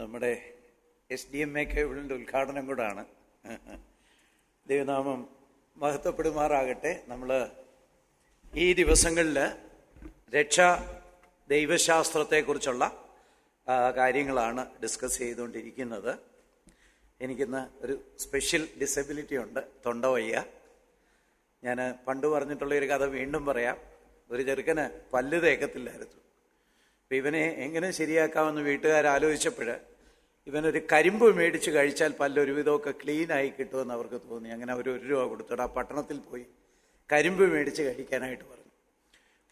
നമ്മുടെ SDMA കേബിളിൻ്റെ ഉദ്ഘാടനം കൂടാണ്. ദൈവനാമം മഹത്വപ്പെടുമാറാകട്ടെ. നമ്മൾ ഈ ദിവസങ്ങളിൽ ദൈവശാസ്ത്രത്തെക്കുറിച്ചുള്ള കാര്യങ്ങളാണ് ഡിസ്കസ് ചെയ്തുകൊണ്ടിരിക്കുന്നത്. എനിക്കിന്ന് ഒരു സ്പെഷ്യൽ ഡിസബിലിറ്റി ഉണ്ട്, തൊണ്ട വയ്യ. ഞാൻ പണ്ട് പറഞ്ഞിട്ടുള്ളൊരു കഥ വീണ്ടും പറയാം. ഒരു ചെറുക്കന് പല്ല് തേക്കത്തില്ലായിരുന്നു. അപ്പം ഇവനെ എങ്ങനെ ശരിയാക്കാമെന്ന് വീട്ടുകാർ ആലോചിച്ചപ്പോൾ ഇവനൊരു കരിമ്പ് മേടിച്ച് കഴിച്ചാൽ പല്ല് ഒരുവിധമൊക്കെ ക്ലീനായി കിട്ടുമെന്ന് അവർക്ക് തോന്നി. അങ്ങനെ അവർ 1 രൂപ കൊടുത്തോടെ ആ പട്ടണത്തിൽ പോയി കരിമ്പ് മേടിച്ച് കഴിക്കാനായിട്ട് പറഞ്ഞു.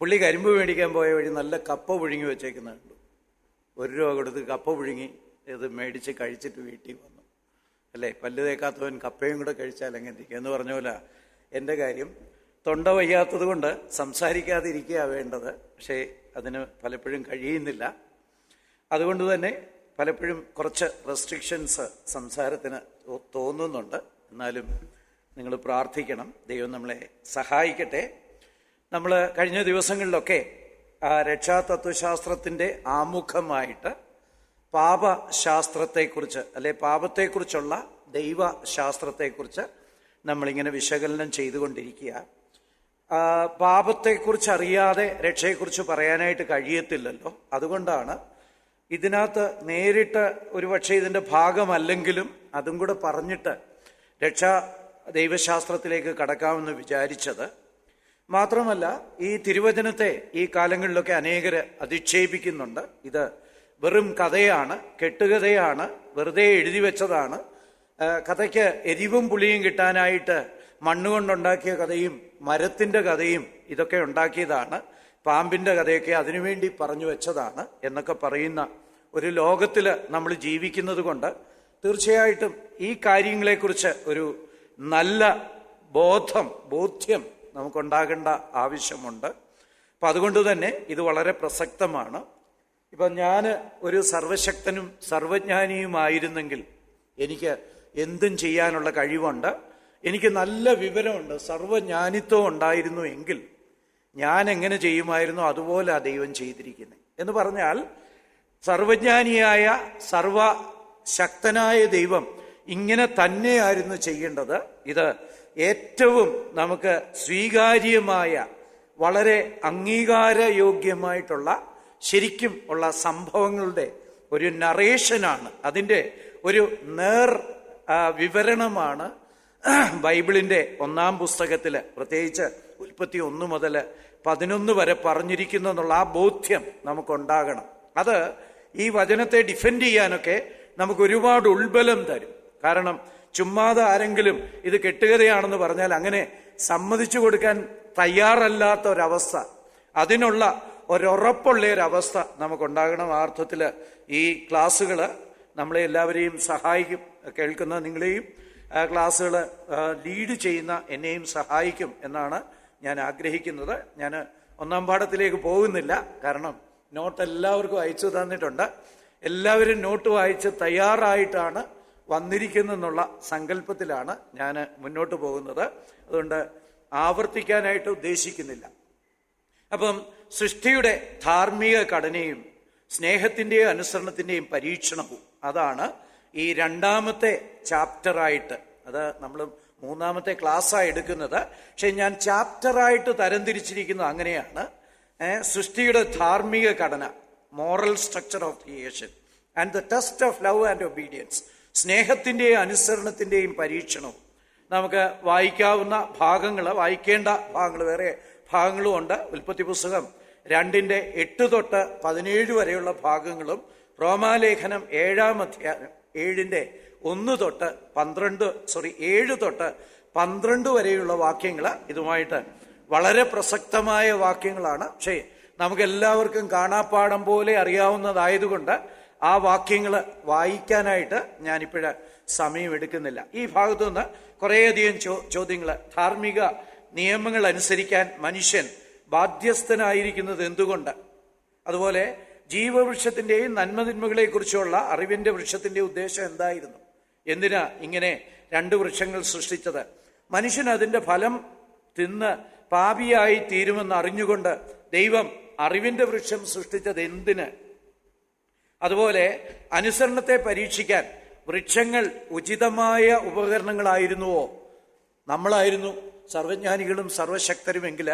പുള്ളി കരിമ്പ് മേടിക്കാൻ പോയ വഴി നല്ല കപ്പ പുഴുങ്ങി വെച്ചേക്കുന്നുണ്ട്. 1 രൂപ കൊടുത്ത് കപ്പ പുഴുങ്ങി ഇത് മേടിച്ച് കഴിച്ചിട്ട് വീട്ടിൽ വന്നു. അല്ലേ, പല്ല് തേക്കാത്തവൻ കപ്പയും കൂടെ കഴിച്ചാൽ എങ്ങനെ ഇരിക്കും എന്ന് പറഞ്ഞ പോലെ എൻ്റെ കാര്യം. തൊണ്ട വയ്യാത്തത് കൊണ്ട് സംസാരിക്കാതിരിക്കുക വേണ്ടത്, പക്ഷേ അതിന് പലപ്പോഴും കഴിയുന്നില്ല. അതുകൊണ്ട് തന്നെ പലപ്പോഴും കുറച്ച് റെസ്ട്രിക്ഷൻസ് സംസാരത്തിന് തോന്നുന്നുണ്ട്. എന്നാലും നിങ്ങൾ പ്രാർത്ഥിക്കണം, ദൈവം നമ്മളെ സഹായിക്കട്ടെ. നമ്മൾ കഴിഞ്ഞ ദിവസങ്ങളിലൊക്കെ രക്ഷാതത്വശാസ്ത്രത്തിൻ്റെ ആമുഖമായിട്ട് പാപശാസ്ത്രത്തെക്കുറിച്ച് അല്ലെ പാപത്തെക്കുറിച്ചുള്ള ദൈവശാസ്ത്രത്തെക്കുറിച്ച് നമ്മളിങ്ങനെ വിശകലനം ചെയ്തുകൊണ്ടിരിക്കുക. പാപത്തെക്കുറിച്ച് അറിയാതെ രക്ഷയെക്കുറിച്ച് പറയാനായിട്ട് കഴിയത്തില്ലല്ലോ. അതുകൊണ്ടാണ് ഇതിനകത്ത് നേരിട്ട് ഒരുപക്ഷെ ഇതിൻ്റെ ഭാഗമല്ലെങ്കിലും അതും കൂടെ പറഞ്ഞിട്ട് ദൈവശാസ്ത്രത്തിലേക്ക് കടക്കാമെന്ന് വിചാരിച്ചത്. മാത്രമല്ല, ഈ തിരുവചനത്തെ ഈ കാലങ്ങളിലൊക്കെ അനേകര് അധിക്ഷേപിക്കുന്നുണ്ട്. ഇത് വെറും കഥയാണ്, കെട്ടുകഥയാണ്, വെറുതെ എഴുതി വെച്ചതാണ്. കഥയ്ക്ക് എരിവും പുളിയും കിട്ടാനായിട്ട് മണ്ണുകൊണ്ടുണ്ടാക്കിയ കഥയും മരത്തിൻ്റെ കഥയും ഇതൊക്കെ ഉണ്ടാക്കിയതാണ്. പാമ്പിൻ്റെ കഥയൊക്കെ അതിനുവേണ്ടി പറഞ്ഞു വെച്ചതാണ് എന്നൊക്കെ പറയുന്ന ഒരു ലോകത്തിൽ നമ്മൾ ജീവിക്കുന്നത് കൊണ്ട് തീർച്ചയായിട്ടും ഈ കാര്യങ്ങളെക്കുറിച്ച് ഒരു നല്ല ബോധ്യം നമുക്കുണ്ടാകേണ്ട ആവശ്യമുണ്ട്. അപ്പം അതുകൊണ്ട് തന്നെ ഇത് വളരെ പ്രസക്തമാണ്. ഇപ്പം ഞാൻ ഒരു സർവശക്തനും സർവജ്ഞാനിയുമായിരുന്നെങ്കിൽ എനിക്ക് എന്തും ചെയ്യാനുള്ള കഴിവുണ്ട്, എനിക്ക് നല്ല വിവരമുണ്ട്, സർവജ്ഞാനിത്വം ഉണ്ടായിരുന്നു എങ്കിൽ ഞാൻ എങ്ങനെ ചെയ്യുമായിരുന്നു അതുപോലെ ആ ദൈവം ചെയ്തിരിക്കുന്നത് എന്ന് പറഞ്ഞാൽ, സർവജ്ഞാനിയായ സർവശക്തനായ ദൈവം ഇങ്ങനെ തന്നെയായിരുന്നു ചെയ്യേണ്ടത്. ഇത് ഏറ്റവും നമുക്ക് സ്വീകാര്യമായ വളരെ അംഗീകാരയോഗ്യമായിട്ടുള്ള ശരിക്കും ഉള്ള സംഭവങ്ങളുടെ ഒരു നറേഷനാണ്, അതിൻ്റെ ഒരു വിവരണമാണ് ബൈബിളിൻ്റെ 1-ാം പുസ്തകത്തിൽ, പ്രത്യേകിച്ച് ഉൽപ്പത്തി 1 മുതൽ 11 വരെ പറഞ്ഞിരിക്കുന്നു എന്നുള്ള ആ ബോധ്യം നമുക്കുണ്ടാകണം. അത് ഈ വചനത്തെ ഡിഫെൻഡ് ചെയ്യാനൊക്കെ നമുക്ക് ഒരുപാട് ഉൾബലം തരും. കാരണം ചുമ്മാതെ ആരെങ്കിലും ഇത് കെട്ടുകഥയാണെന്ന് പറഞ്ഞാൽ അങ്ങനെ സമ്മതിച്ചു കൊടുക്കാൻ തയ്യാറല്ലാത്ത ഒരവസ്ഥ, അതിനുള്ള ഒരുറപ്പുള്ള ഒരവസ്ഥ നമുക്കുണ്ടാകണം. ആ അർത്ഥത്തിൽ ഈ ക്ലാസ്സുകൾ നമ്മളെ എല്ലാവരെയും സഹായിക്കും. കേൾക്കുന്ന നിങ്ങളെയും ക്ലാസ്സുകൾ ലീഡ് ചെയ്യുന്ന എന്നെയും സഹായിക്കും എന്നാണ് ഞാൻ ആഗ്രഹിക്കുന്നത്. ഞാൻ 1-ാം പാഠത്തിലേക്ക് പോകുന്നില്ല, കാരണം നോട്ട് എല്ലാവർക്കും അയച്ചു തന്നിട്ടുണ്ട്. എല്ലാവരും നോട്ട് വായിച്ച് തയ്യാറായിട്ടാണ് വന്നിരിക്കുന്നെന്നുള്ള സങ്കല്പത്തിലാണ് ഞാൻ മുന്നോട്ട് പോകുന്നത്. അതുകൊണ്ട് ആവർത്തിക്കാനായിട്ട് ഉദ്ദേശിക്കുന്നില്ല. അപ്പം സൃഷ്ടിയുടെ ധാർമ്മിക ഘടനയും സ്നേഹത്തിൻ്റെയും അനുസരണത്തിൻ്റെയും പരീക്ഷണവും അതാണ് ഈ 2-ാമത്തെ ചാപ്റ്ററായിട്ട്. അത് നമ്മൾ 3-ാമത്തെ ക്ലാസ്സാണ് എടുക്കുന്നത്, പക്ഷെ ഞാൻ ചാപ്റ്ററായിട്ട് തരംതിരിച്ചിരിക്കുന്നത് അങ്ങനെയാണ്. സൃഷ്ടിയുടെ ധാർമ്മിക ഘടന, moral structure of creation and the test of love and obedience, സ്നേഹത്തിൻ്റെയും അനുസരണത്തിൻ്റെയും പരീക്ഷണവും. നമുക്ക് വായിക്കാവുന്ന ഭാഗങ്ങൾ, വായിക്കേണ്ട ഭാഗങ്ങൾ വേറെ ഭാഗങ്ങളും ഉണ്ട്. ഉൽപ്പത്തി പുസ്തകം 2:8 തൊട്ട് 17 വരെയുള്ള ഭാഗങ്ങളും, റോമാലേഖനം 7-ാം അധ്യായം 7:1 തൊട്ട് 7 തൊട്ട് 12 വരെയുള്ള വാക്യങ്ങൾ ഇതുമായിട്ട് വളരെ പ്രസക്തമായ വാക്യങ്ങളാണ്. പക്ഷേ നമുക്കെല്ലാവർക്കും കാണാപ്പാഠം പോലെ അറിയാവുന്നതായതുകൊണ്ട് ആ വാക്യങ്ങൾ വായിക്കാനായിട്ട് ഞാനിപ്പോഴ് സമയമെടുക്കുന്നില്ല. ഈ ഭാഗത്തു നിന്ന് കുറേയധികം ചോദ്യങ്ങൾ. ധാർമ്മിക നിയമങ്ങൾ അനുസരിക്കാൻ മനുഷ്യൻ ബാധ്യസ്ഥനായിരിക്കുന്നത് എന്തുകൊണ്ട്? അതുപോലെ ജീവവൃക്ഷത്തിൻ്റെയും നന്മതിന്മകളെക്കുറിച്ചുള്ള അറിവിൻ്റെ വൃക്ഷത്തിൻ്റെ ഉദ്ദേശം എന്തായിരുന്നു? എന്തിനാ ഇങ്ങനെ 2 വൃക്ഷങ്ങൾ സൃഷ്ടിച്ചത്? മനുഷ്യൻ അതിൻ്റെ ഫലം തിന്ന് പാപിയായി തീരുമെന്ന് അറിഞ്ഞുകൊണ്ട് ദൈവം അറിവിൻ്റെ വൃക്ഷം സൃഷ്ടിച്ചത് എന്തിന്? അതുപോലെ അനുസരണത്തെ പരീക്ഷിക്കാൻ വൃക്ഷങ്ങൾ ഉചിതമായ ഉപകരണങ്ങളായിരുന്നുവോ? നമ്മളായിരുന്നു സർവജ്ഞാനികളും സർവശക്തരുമെങ്കിൽ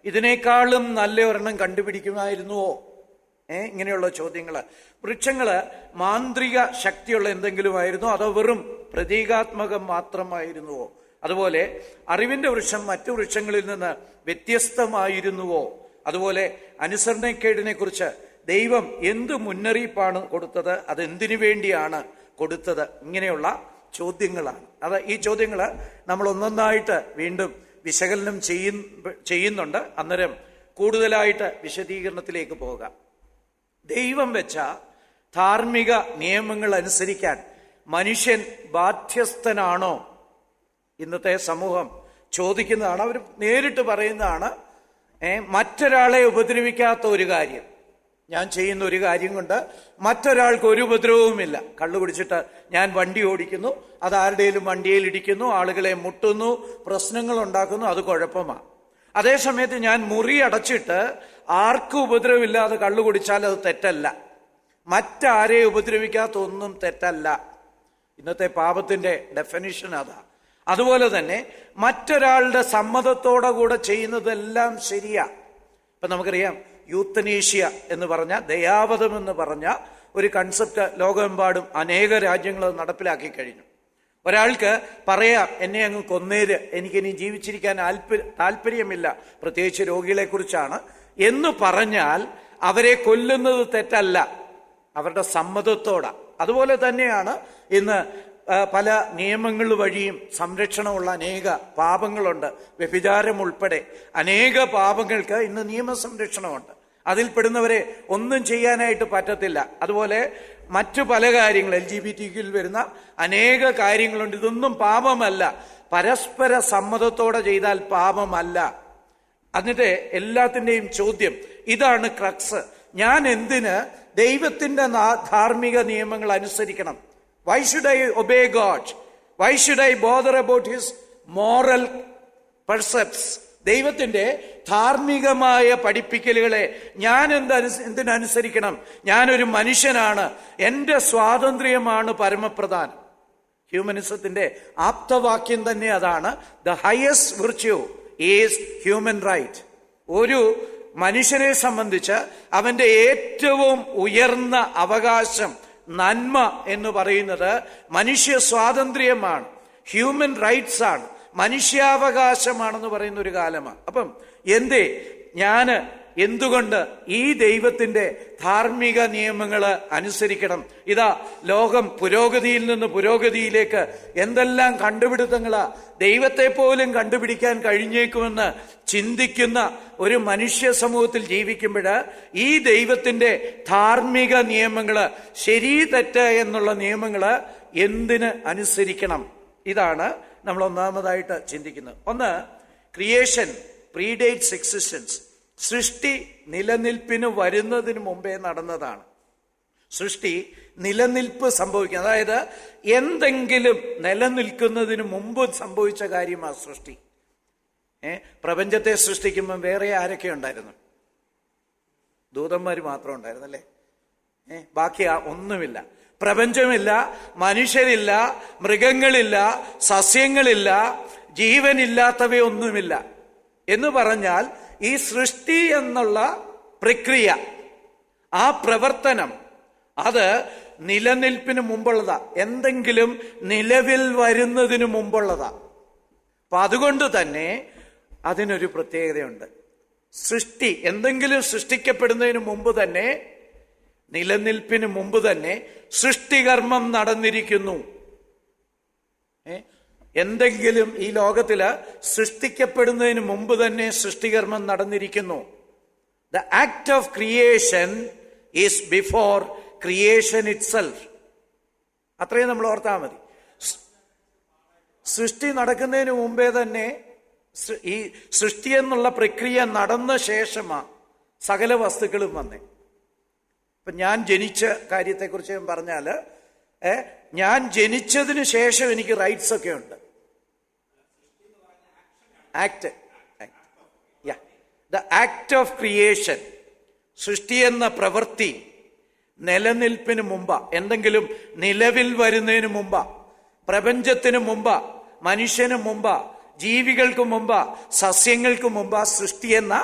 ഇതിനേക്കാളും നല്ല ഒരെണ്ണം കണ്ടുപിടിക്കുമായിരുന്നുവോ? ഇങ്ങനെയുള്ള ചോദ്യങ്ങൾ. വൃക്ഷങ്ങള് മാന്ത്രിക ശക്തിയുള്ള എന്തെങ്കിലും ആയിരുന്നോ, അതോ വെറും പ്രതീകാത്മകം മാത്രമായിരുന്നുവോ? അതുപോലെ അറിവിന്റെ വൃക്ഷം മറ്റു വൃക്ഷങ്ങളിൽ നിന്ന് വ്യത്യസ്തമായിരുന്നുവോ? അതുപോലെ അനുസരണക്കേടിനെ കുറിച്ച് ദൈവം എന്ത് മുന്നറിയിപ്പാണ് കൊടുത്തത്? അതെന്തിനു വേണ്ടിയാണ് കൊടുത്തത്? ഇങ്ങനെയുള്ള ചോദ്യങ്ങളാണ്. ഈ ചോദ്യങ്ങൾ നമ്മൾ ഒന്നൊന്നായിട്ട് വീണ്ടും വിശകലനം ചെയ്യുന്നുണ്ട്. അന്നേരം കൂടുതലായിട്ട് വിശദീകരണത്തിലേക്ക് പോകാം. ദൈവം വെച്ച ധാർമ്മിക നിയമങ്ങൾ അനുസരിക്കാൻ മനുഷ്യൻ ബാധ്യസ്ഥനാണോ? ഇന്നത്തെ സമൂഹം ചോദിക്കുന്നതാണ്. അവർ നേരിട്ട് പറയുന്നതാണ്, മറ്റൊരാളെ ഉപദ്രവിക്കാത്ത ഒരു കാര്യം, ഞാൻ ചെയ്യുന്ന ഒരു കാര്യം കൊണ്ട് മറ്റൊരാൾക്ക് ഒരു ഉപദ്രവവുമില്ല. കള്ളു കുടിച്ചിട്ട് ഞാൻ വണ്ടി ഓടിക്കുന്നു, അത് ആരുടെയും വണ്ടിയിൽ ഇടിക്കുന്നു, ആളുകളെ മുട്ടുന്നു, പ്രശ്നങ്ങൾ ഉണ്ടാക്കുന്നു, അത് കുഴപ്പമാണ്. അതേസമയത്ത് ഞാൻ മുറി അടച്ചിട്ട് ആർക്കും ഉപദ്രവമില്ലാതെ കള്ളു കുടിച്ചാൽ അത് തെറ്റല്ല. മറ്റാരെയും ഉപദ്രവിക്കാത്ത ഒന്നും തെറ്റല്ല. ഇന്നത്തെ പാപത്തിന്റെ ഡെഫിനിഷൻ അതാ. അതുപോലെ തന്നെ മറ്റൊരാളുടെ സമ്മതത്തോടെ കൂടെ ചെയ്യുന്നതെല്ലാം ശരിയാ. ഇപ്പൊ നമുക്കറിയാം, യൂത്തനേഷ്യ എന്ന് പറഞ്ഞ, ദയാവധം എന്ന് പറഞ്ഞ ഒരു കൺസെപ്റ്റ് ലോകമെമ്പാടും അനേക രാജ്യങ്ങൾ നടപ്പിലാക്കി കഴിഞ്ഞു. ഒരാൾക്ക് പറയാം, എന്നെ അങ്ങ് കൊന്നേര്, എനിക്കിനി ജീവിച്ചിരിക്കാൻ താല്പര്യമില്ല, പ്രത്യേകിച്ച് രോഗികളെ കുറിച്ചാണ് എന്ന് പറഞ്ഞാൽ അവരെ കൊല്ലുന്നത് തെറ്റല്ല, അവരുടെ സമ്മതത്തോടെ. അതുപോലെ തന്നെയാണ് ഇന്ന് പല നിയമങ്ങൾ വഴിയും സംരക്ഷണമുള്ള അനേക പാപങ്ങളുണ്ട്. വ്യഭിചാരം ഉൾപ്പെടെ അനേക പാപങ്ങൾക്ക് ഇന്ന് നിയമസംരക്ഷണമുണ്ട്. അതിൽപ്പെടുന്നവരെ ഒന്നും ചെയ്യാനായിട്ട് പറ്റത്തില്ല. അതുപോലെ മറ്റു പല കാര്യങ്ങൾ, LGBT വരുന്ന അനേക കാര്യങ്ങളുണ്ട്. ഇതൊന്നും പാപമല്ല, പരസ്പര സമ്മതത്തോടെ ചെയ്താൽ പാപമല്ല. എന്നിട്ട് എല്ലാത്തിൻ്റെയും ചോദ്യം ഇതാണ്, ക്രക്സ്. ഞാൻ എന്തിന് ദൈവത്തിന്റെ ധാർമ്മിക നിയമങ്ങൾ അനുസരിക്കണം? Why should I obey God? Why should I bother about his moral precepts? ദൈവത്തിന്റെ ധാർമ്മികമായ പഠിപ്പിക്കലുകളെ ഞാൻ എന്തിനനുസരിക്കണം? ഞാനൊരു മനുഷ്യനാണ്, എന്റെ സ്വാതന്ത്ര്യമാണ് പരമപ്രധാനം. ഹ്യൂമനിസത്തിന്റെ ആപ്തവാക്യം തന്നെ അതാണ്. The highest virtue is human right. ഒരു മനുഷ്യനെ സംബന്ധിച്ച് അവന്റെ ഏറ്റവും ഉയർന്ന അവകാശം, നന്മ എന്ന് പറയുന്നത് മനുഷ്യ സ്വാതന്ത്ര്യമാണ്, ഹ്യൂമൻ റൈറ്റ്സ് ആണ്, മനുഷ്യാവകാശമാണെന്ന് പറയുന്ന ഒരു കാലമാണ്. അപ്പം എന്തുകൊണ്ട് ഈ ദൈവത്തിന്റെ ധാർമ്മിക നിയമങ്ങൾ അനുസരിക്കണം? ഇതാ ലോകം പുരോഗതിയിൽ നിന്ന് പുരോഗതിയിലേക്ക് എന്തെല്ലാം കണ്ടുപിടുത്തങ്ങളാ ദൈവത്തെ പോലും കണ്ടുപിടിക്കാൻ കഴിഞ്ഞേക്കുമെന്ന് ചിന്തിക്കുന്ന ഒരു മനുഷ്യ സമൂഹത്തിൽ ജീവിക്കുമ്പോൾ ഈ ദൈവത്തിന്റെ ധാർമ്മിക നിയമങ്ങള്, ശരി തെറ്റ് എന്നുള്ള നിയമങ്ങള് എന്തിന് അനുസരിക്കണം? ഇതാണ് നമ്മൾ ഒന്നാമതായിട്ട് ചിന്തിക്കുന്നത്. ഒന്ന്, ക്രിയേഷൻ പ്രീഡേറ്റ്സ് എക്സിസ്റ്റൻസ്. സൃഷ്ടി നിലനിൽപ്പിന് വരുന്നതിന് മുമ്പേ നടന്നതാണ്. സൃഷ്ടി നിലനിൽപ്പ് സംഭവിക്കുന്നത്, അതായത് എന്തെങ്കിലും നിലനിൽക്കുന്നതിന് മുമ്പ് സംഭവിച്ച കാര്യമാണ് സൃഷ്ടി. പ്രപഞ്ചത്തെ സൃഷ്ടിക്കുമ്പോൾ വേറെ ആരൊക്കെ ഉണ്ടായിരുന്നു? ദൂതന്മാർ മാത്രം ഉണ്ടായിരുന്നല്ലേ? ബാക്കി ഒന്നുമില്ല. പ്രപഞ്ചമില്ല, മനുഷ്യരില്ല, മൃഗങ്ങളില്ല, സസ്യങ്ങളില്ല, ജീവനില്ലാത്തവയൊന്നുമില്ല. എന്ന് പറഞ്ഞാൽ ഈ സൃഷ്ടി എന്നുള്ള പ്രക്രിയ, ആ പ്രവർത്തനം, അത് നിലനിൽപ്പിന് മുമ്പുള്ളതാ. എന്തെങ്കിലും നിലവിൽ വരുന്നതിന് മുമ്പുള്ളതാ. അപ്പൊ അതുകൊണ്ട് തന്നെ അതിനൊരു പ്രത്യേകതയുണ്ട്. സൃഷ്ടി, എന്തെങ്കിലും സൃഷ്ടിക്കപ്പെടുന്നതിന് മുമ്പ് തന്നെ, നിലനിൽപ്പിന് മുമ്പ് തന്നെ സൃഷ്ടികർമ്മം നടന്നിരിക്കുന്നു. എന്തെങ്കിലും ഈ ലോകത്തില് സൃഷ്ടിക്കപ്പെടുന്നതിന് മുമ്പ് തന്നെ സൃഷ്ടികർമ്മം നടന്നിരിക്കുന്നു. The act of creation is before creation itself. അത്രയും നമ്മൾ ഓർത്താൽ മതി. സൃഷ്ടി നടക്കുന്നതിന് മുമ്പേ തന്നെ, ഈ സൃഷ്ടി എന്നുള്ള പ്രക്രിയ നടന്ന ശേഷമാണ് സകല വസ്തുക്കളും വന്നേ. ഇപ്പൊ ഞാൻ ജനിച്ച കാര്യത്തെക്കുറിച്ച് പറഞ്ഞാല്, ഞാൻ ജനിച്ചതിന് ശേഷം എനിക്ക് റൈറ്റ്സ് ഒക്കെ ഉണ്ട്. Act, the act of creation, സൃഷ്ടി എന്ന പ്രവൃത്തി നിലനിൽപ്പിന് മുമ്പ്, എന്തെങ്കിലും നിലവിൽ വരുന്നതിന് മുമ്പ്, പ്രപഞ്ചത്തിന് മുമ്പ്, മനുഷ്യന് മുമ്പ്, ജീവികൾക്ക് മുമ്പ്, സസ്യങ്ങൾക്ക് മുമ്പ് സൃഷ്ടി എന്ന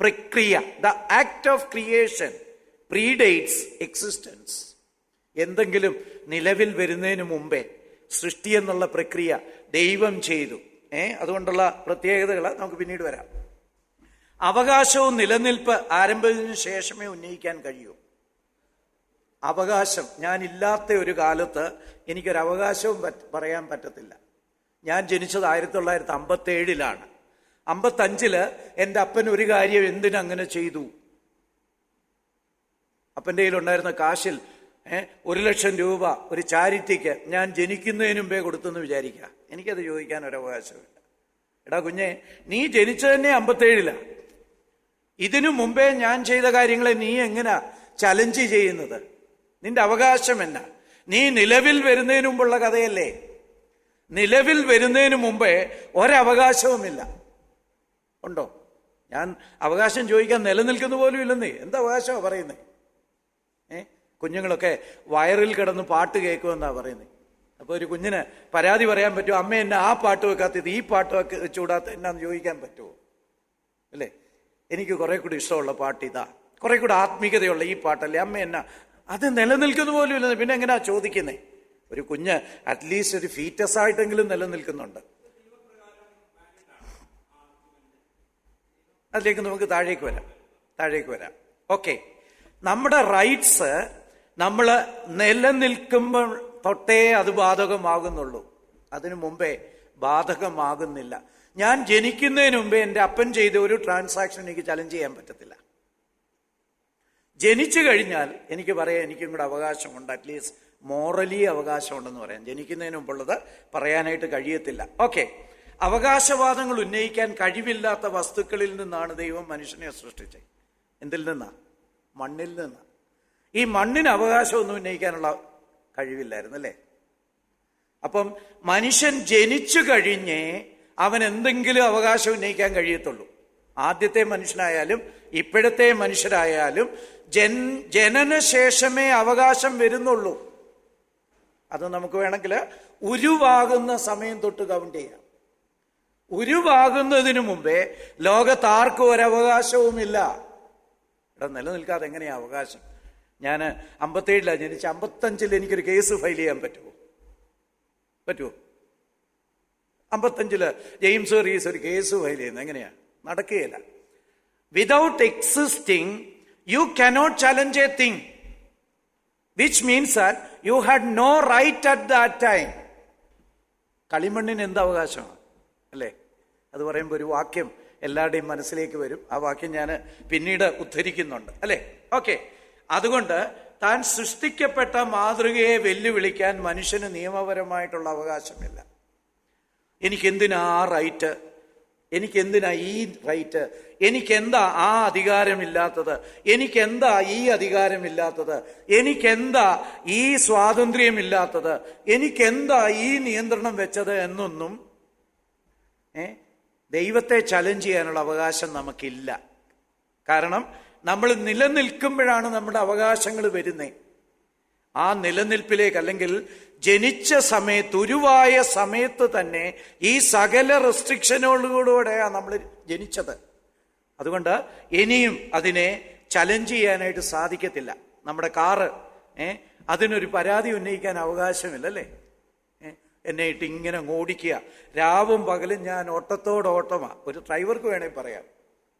പ്രക്രിയ, the act of creation predates existence. എന്തെങ്കിലും നിലവിൽ വരുന്നതിന് മുമ്പേ സൃഷ്ടി എന്നുള്ള പ്രക്രിയ ദൈവം ചെയ്തു. അതുകൊണ്ടുള്ള പ്രത്യേകതകൾ നമുക്ക് പിന്നീട് വരാം. അവകാശവും നിലനിൽപ്പ് ആരംഭത്തിന് ശേഷമേ ഉന്നയിക്കാൻ കഴിയൂ. അവകാശം, ഞാനില്ലാത്ത ഒരു കാലത്ത് എനിക്കൊരു അവകാശവും പറയാൻ പറ്റത്തില്ല. ഞാൻ ജനിച്ചത് 1957 55 എൻ്റെ അപ്പൻ ഒരു കാര്യം എന്തിനങ്ങനെ ചെയ്തു. അപ്പൻ്റെ കയ്യിലുണ്ടായിരുന്ന കാശിൽ 1,00,000 രൂപ ഒരു ചാരിറ്റിക്ക് ഞാൻ ജനിക്കുന്നതിന് മുമ്പേ കൊടുത്തെന്ന് വിചാരിക്കുക. എനിക്കത് ചോദിക്കാൻ ഒരവകാശമില്ല. എടാ കുഞ്ഞെ, നീ ജനിച്ചത് തന്നെ 57. ഇതിനു മുമ്പേ ഞാൻ ചെയ്ത കാര്യങ്ങളെ നീ എങ്ങനാ ചലഞ്ച് ചെയ്യുന്നത്? നിന്റെ അവകാശം എന്നാ? നീ നിലവിൽ വരുന്നതിന് മുമ്പുള്ള കഥയല്ലേ. നിലവിൽ വരുന്നതിന് മുമ്പേ ഒരവകാശവുമില്ല. ഉണ്ടോ? ഞാൻ അവകാശം ചോദിക്കാൻ നിലനിൽക്കുന്ന പോലും ഇല്ലെന്നേ. എന്താ അവകാശമാണ് പറയുന്നേ? കുഞ്ഞുങ്ങളൊക്കെ വയറിൽ കിടന്ന് പാട്ട് കേൾക്കുമെന്നാ പറയുന്നത്. അപ്പോൾ ഒരു കുഞ്ഞിന് പരാതി പറയാൻ പറ്റുമോ? അമ്മ എന്നെ ആ പാട്ട് വെക്കാത്തത് ഈ പാട്ട് വെച്ചുകൂടാത്ത എന്നാന്ന് ചോദിക്കാൻ പറ്റുമോ? അല്ലേ? എനിക്ക് കുറെ കൂടി ഇഷ്ടമുള്ള പാട്ട് ഇതാ, കുറെ കൂടി ആത്മീയതയുള്ള ഈ പാട്ടല്ലേ, അമ്മ എന്നാ അത് നിലനിൽക്കുന്ന പോലും ഇല്ലെന്ന് പിന്നെ എങ്ങനെയാ ചോദിക്കുന്നേ? ഒരു കുഞ്ഞ് അറ്റ്ലീസ്റ്റ് ഒരു ഫീറ്റസ് ആയിട്ടെങ്കിലും നിലനിൽക്കുന്നുണ്ട്. അതിലേക്ക് നമുക്ക് താഴേക്ക് വരാം. ഓക്കെ, നമ്മുടെ റൈറ്റ്സ് നമ്മൾ നിലനിൽക്കുമ്പോൾ തൊട്ടേ അത് ബാധകമാകുന്നുള്ളൂ. അതിനു മുമ്പേ ബാധകമാകുന്നില്ല. ഞാൻ ജനിക്കുന്നതിന് മുമ്പേ എൻ്റെ അപ്പൻ ചെയ്ത ഒരു ട്രാൻസാക്ഷൻ എനിക്ക് ചലഞ്ച് ചെയ്യാൻ പറ്റത്തില്ല. ജനിച്ചു കഴിഞ്ഞാൽ എനിക്ക് പറയാം എനിക്കും കൂടെ അവകാശമുണ്ട്, അറ്റ്ലീസ്റ്റ് മോറലി അവകാശമുണ്ടെന്ന് പറയാം. ജനിക്കുന്നതിന് മുമ്പുള്ളത് പറയാനായിട്ട് കഴിയത്തില്ല. ഓക്കെ, അവകാശവാദങ്ങൾ ഉന്നയിക്കാൻ കഴിവില്ലാത്ത വസ്തുക്കളിൽ നിന്നാണ് ദൈവം മനുഷ്യനെ സൃഷ്ടിച്ചത്. എന്തിൽ നിന്നാ? മണ്ണിൽ നിന്ന്. ഈ മണ്ണിന് അവകാശമൊന്നും ഉന്നയിക്കാനുള്ള കഴിവില്ലായിരുന്നു അല്ലേ? അപ്പം മനുഷ്യൻ ജനിച്ചു കഴിഞ്ഞേ അവൻ എന്തെങ്കിലും അവകാശം ഉന്നയിക്കാൻ കഴിയത്തുള്ളൂ. ആദ്യത്തെ മനുഷ്യനായാലും ഇപ്പോഴത്തെ മനുഷ്യരായാലും ജനനശേഷമേ അവകാശം വരുന്നുള്ളൂ. അത് നമുക്ക് വേണമെങ്കിൽ ഉരുവാകുന്ന സമയം തൊട്ട് കൗണ്ട് ചെയ്യാം. ഉരുവാകുന്നതിന് മുമ്പേ ലോകത്ത് ആർക്കും ഒരവകാശവുമില്ല. ഇവിടെ നിലനിൽക്കാതെ എങ്ങനെയാ അവകാശം? ഞാൻ 57 ജനിച്ച 55 എനിക്കൊരു കേസ് ഫയൽ ചെയ്യാൻ പറ്റുമോ? 55 ജെയിംസ് റീസ് ഒരു കേസ് ഫയൽ ചെയ്യുന്നത് എങ്ങനെയാ? നടക്കുകയില്ല. Without existing you cannot challenge a thing, which means that you had no right at that time. കളിമണ്ണിന് എന്ത് അവകാശമാണ് അല്ലേ? അത് പറയുമ്പോൾ ഒരു വാക്യം എല്ലാവരുടെയും മനസ്സിലേക്ക് വരും. ആ വാക്യം ഞാൻ പിന്നീട് ഉദ്ധരിക്കുന്നുണ്ട് അല്ലേ? ഓക്കെ, അതുകൊണ്ട് താൻ സൃഷ്ടിക്കപ്പെട്ട മാതൃകയെ വെല്ലുവിളിക്കാൻ മനുഷ്യന് നിയമപരമായിട്ടുള്ള അവകാശമില്ല. എനിക്കെന്തിനാ ആ റൈറ്റ്? എനിക്കെന്തിനാ ഈ റൈറ്റ്? എനിക്കെന്താ ആ അധികാരമില്ലാത്തത്? എനിക്കെന്താ ഈ അധികാരമില്ലാത്തത്? എനിക്കെന്താ ഈ സ്വാതന്ത്ര്യമില്ലാത്തത്? എനിക്കെന്താ ഈ നിയന്ത്രണം വെച്ചത് എന്നൊന്നും ദൈവത്തെ ചലഞ്ച് ചെയ്യാനുള്ള അവകാശം നമുക്കില്ല. കാരണം നമ്മൾ നിലനിൽക്കുമ്പോഴാണ് നമ്മുടെ അവകാശങ്ങൾ വരുന്നത്. ആ നിലനിൽപ്പിലേക്ക്, അല്ലെങ്കിൽ ജനിച്ച സമയത്ത്, ഉരുവായ സമയത്ത് തന്നെ ഈ സകല റെസ്ട്രിക്ഷനുകളോടുകൂടെയാണ് നമ്മൾ ജനിച്ചത്. അതുകൊണ്ട് ഇനിയും അതിനെ ചലഞ്ച് ചെയ്യാനായിട്ട് സാധിക്കത്തില്ല. നമ്മുടെ കാറ് അതിനൊരു പരാതി ഉന്നയിക്കാൻ അവകാശമില്ല അല്ലേ? എന്നെ ഇട്ട് ഇങ്ങനെ ഓടിക്കുക, രാവും പകലും ഞാൻ ഓട്ടത്തോടോട്ടമാണ്. ഒരു ഡ്രൈവർക്ക് വേണമെങ്കിൽ പറയാം,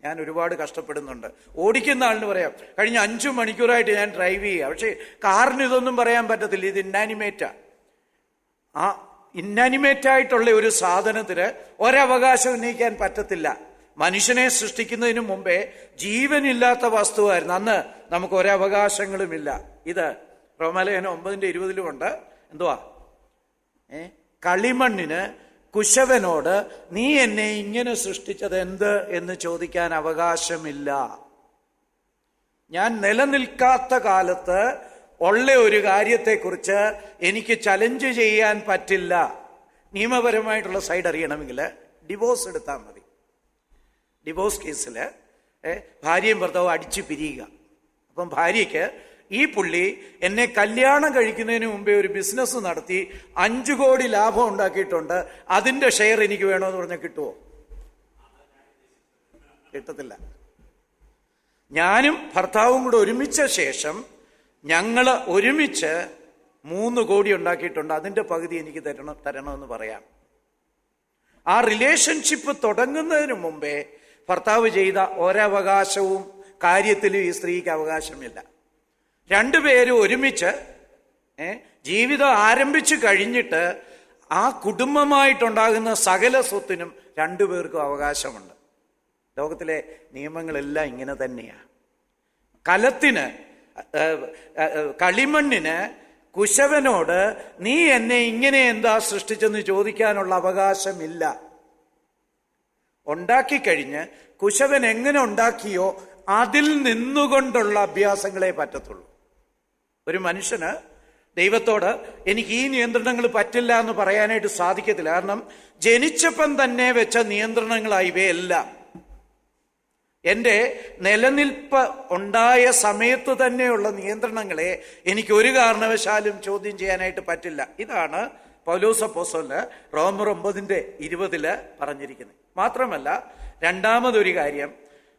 ഞാൻ ഒരുപാട് കഷ്ടപ്പെടുന്നുണ്ട്. ഓടിക്കുന്ന ആളിന് പറയാം, കഴിഞ്ഞ 5 മണിക്കൂറായിട്ട് ഞാൻ ഡ്രൈവ് ചെയ്യുക. പക്ഷേ കാറിന് ഇതൊന്നും പറയാൻ പറ്റത്തില്ല. ഇത് ഇന്നാനിമേറ്റാ. ആ ഇന്നാനിമേറ്റായിട്ടുള്ള ഒരു സാധനത്തിന് ഒരവകാശം ഉന്നയിക്കാൻ പറ്റത്തില്ല. മനുഷ്യനെ സൃഷ്ടിക്കുന്നതിന് മുമ്പേ ജീവനില്ലാത്ത വസ്തുവായിരുന്നു. അന്ന് നമുക്ക് ഒരവകാശങ്ങളുമില്ല. ഇത് റോമാലേഖനം 9:20 ഉണ്ട്. എന്തുവാ? കളിമണ്ണിന് കുശവനോട് നീ എന്നെ ഇങ്ങനെ സൃഷ്ടിച്ചത് എന്ത് എന്ന് ചോദിക്കാൻ അവകാശമില്ല. ഞാൻ നിലനിൽക്കാത്ത കാലത്ത് ഉള്ള ഒരു കാര്യത്തെക്കുറിച്ച് എനിക്ക് ചലഞ്ച് ചെയ്യാൻ പറ്റില്ല. നിയമപരമായിട്ടുള്ള സൈഡ് അറിയണമെങ്കിൽ ഡിവോഴ്സ് എടുത്താൽ മതി. ഡിവോഴ്സ് കേസിൽ ഭാര്യയും ഭർത്താവും അടിച്ചു പിരിയുക. അപ്പം ഭാര്യയ്ക്ക് ഈ പുള്ളി എന്നെ കല്യാണം കഴിക്കുന്നതിന് മുമ്പേ ഒരു ബിസിനസ് നടത്തി 5 കോടി ലാഭം ഉണ്ടാക്കിയിട്ടുണ്ട്, അതിന്റെ ഷെയർ എനിക്ക് വേണമെന്ന് പറഞ്ഞാൽ കിട്ടുമോ? കിട്ടത്തില്ല. ഞാനും ഭർത്താവും കൂടെ ഒരുമിച്ച ശേഷം ഞങ്ങൾ ഒരുമിച്ച് 3 കോടി ഉണ്ടാക്കിയിട്ടുണ്ട്, അതിന്റെ പകുതി എനിക്ക് തരണമെന്ന് പറയാം. ആ റിലേഷൻഷിപ്പ് തുടങ്ങുന്നതിന് മുമ്പേ ഭർത്താവ് ചെയ്ത ഒരവകാശവും കാര്യത്തിലും ഈ സ്ത്രീക്ക് അവകാശമില്ല. രണ്ടുപേരും ഒരുമിച്ച് ജീവിതം ആരംഭിച്ചു കഴിഞ്ഞിട്ട് ആ കുടുംബമായിട്ടുണ്ടാകുന്ന സകല സ്വത്തിനും രണ്ടുപേർക്കും അവകാശമുണ്ട്. ലോകത്തിലെ നിയമങ്ങളെല്ലാം ഇങ്ങനെ തന്നെയാണ്. കലത്തിന്, കളിമണ്ണിന് കുശവനോട് നീ എന്നെ ഇങ്ങനെ എന്താ സൃഷ്ടിച്ചെന്ന് ചോദിക്കാനുള്ള അവകാശമില്ല. ഉണ്ടാക്കിക്കഴിഞ്ഞ് കുശവൻ എങ്ങനെ ഉണ്ടാക്കിയോ അതിൽ നിന്നുകൊണ്ടുള്ള അഭ്യാസങ്ങളെ പറ്റത്തുള്ളൂ. ഒരു മനുഷ്യന് ദൈവത്തോട് എനിക്ക് ഈ നിയന്ത്രണങ്ങൾ പറ്റില്ല എന്ന് പറയാനായിട്ട് സാധിക്കത്തില്ല. കാരണം ജനിച്ചപ്പം തന്നെ വെച്ച നിയന്ത്രണങ്ങളായി ഇവയെല്ലാം. എൻ്റെ നിലനിൽപ്പ് ഉണ്ടായ സമയത്ത് തന്നെയുള്ള നിയന്ത്രണങ്ങളെ എനിക്ക് ഒരു കാരണവശാലും ചോദ്യം ചെയ്യാനായിട്ട് പറ്റില്ല. ഇതാണ് പൗലോസ് അപ്പോസ്തലൻ റോമർ 9:20 പറഞ്ഞിരിക്കുന്നത്. മാത്രമല്ല രണ്ടാമതൊരു കാര്യം,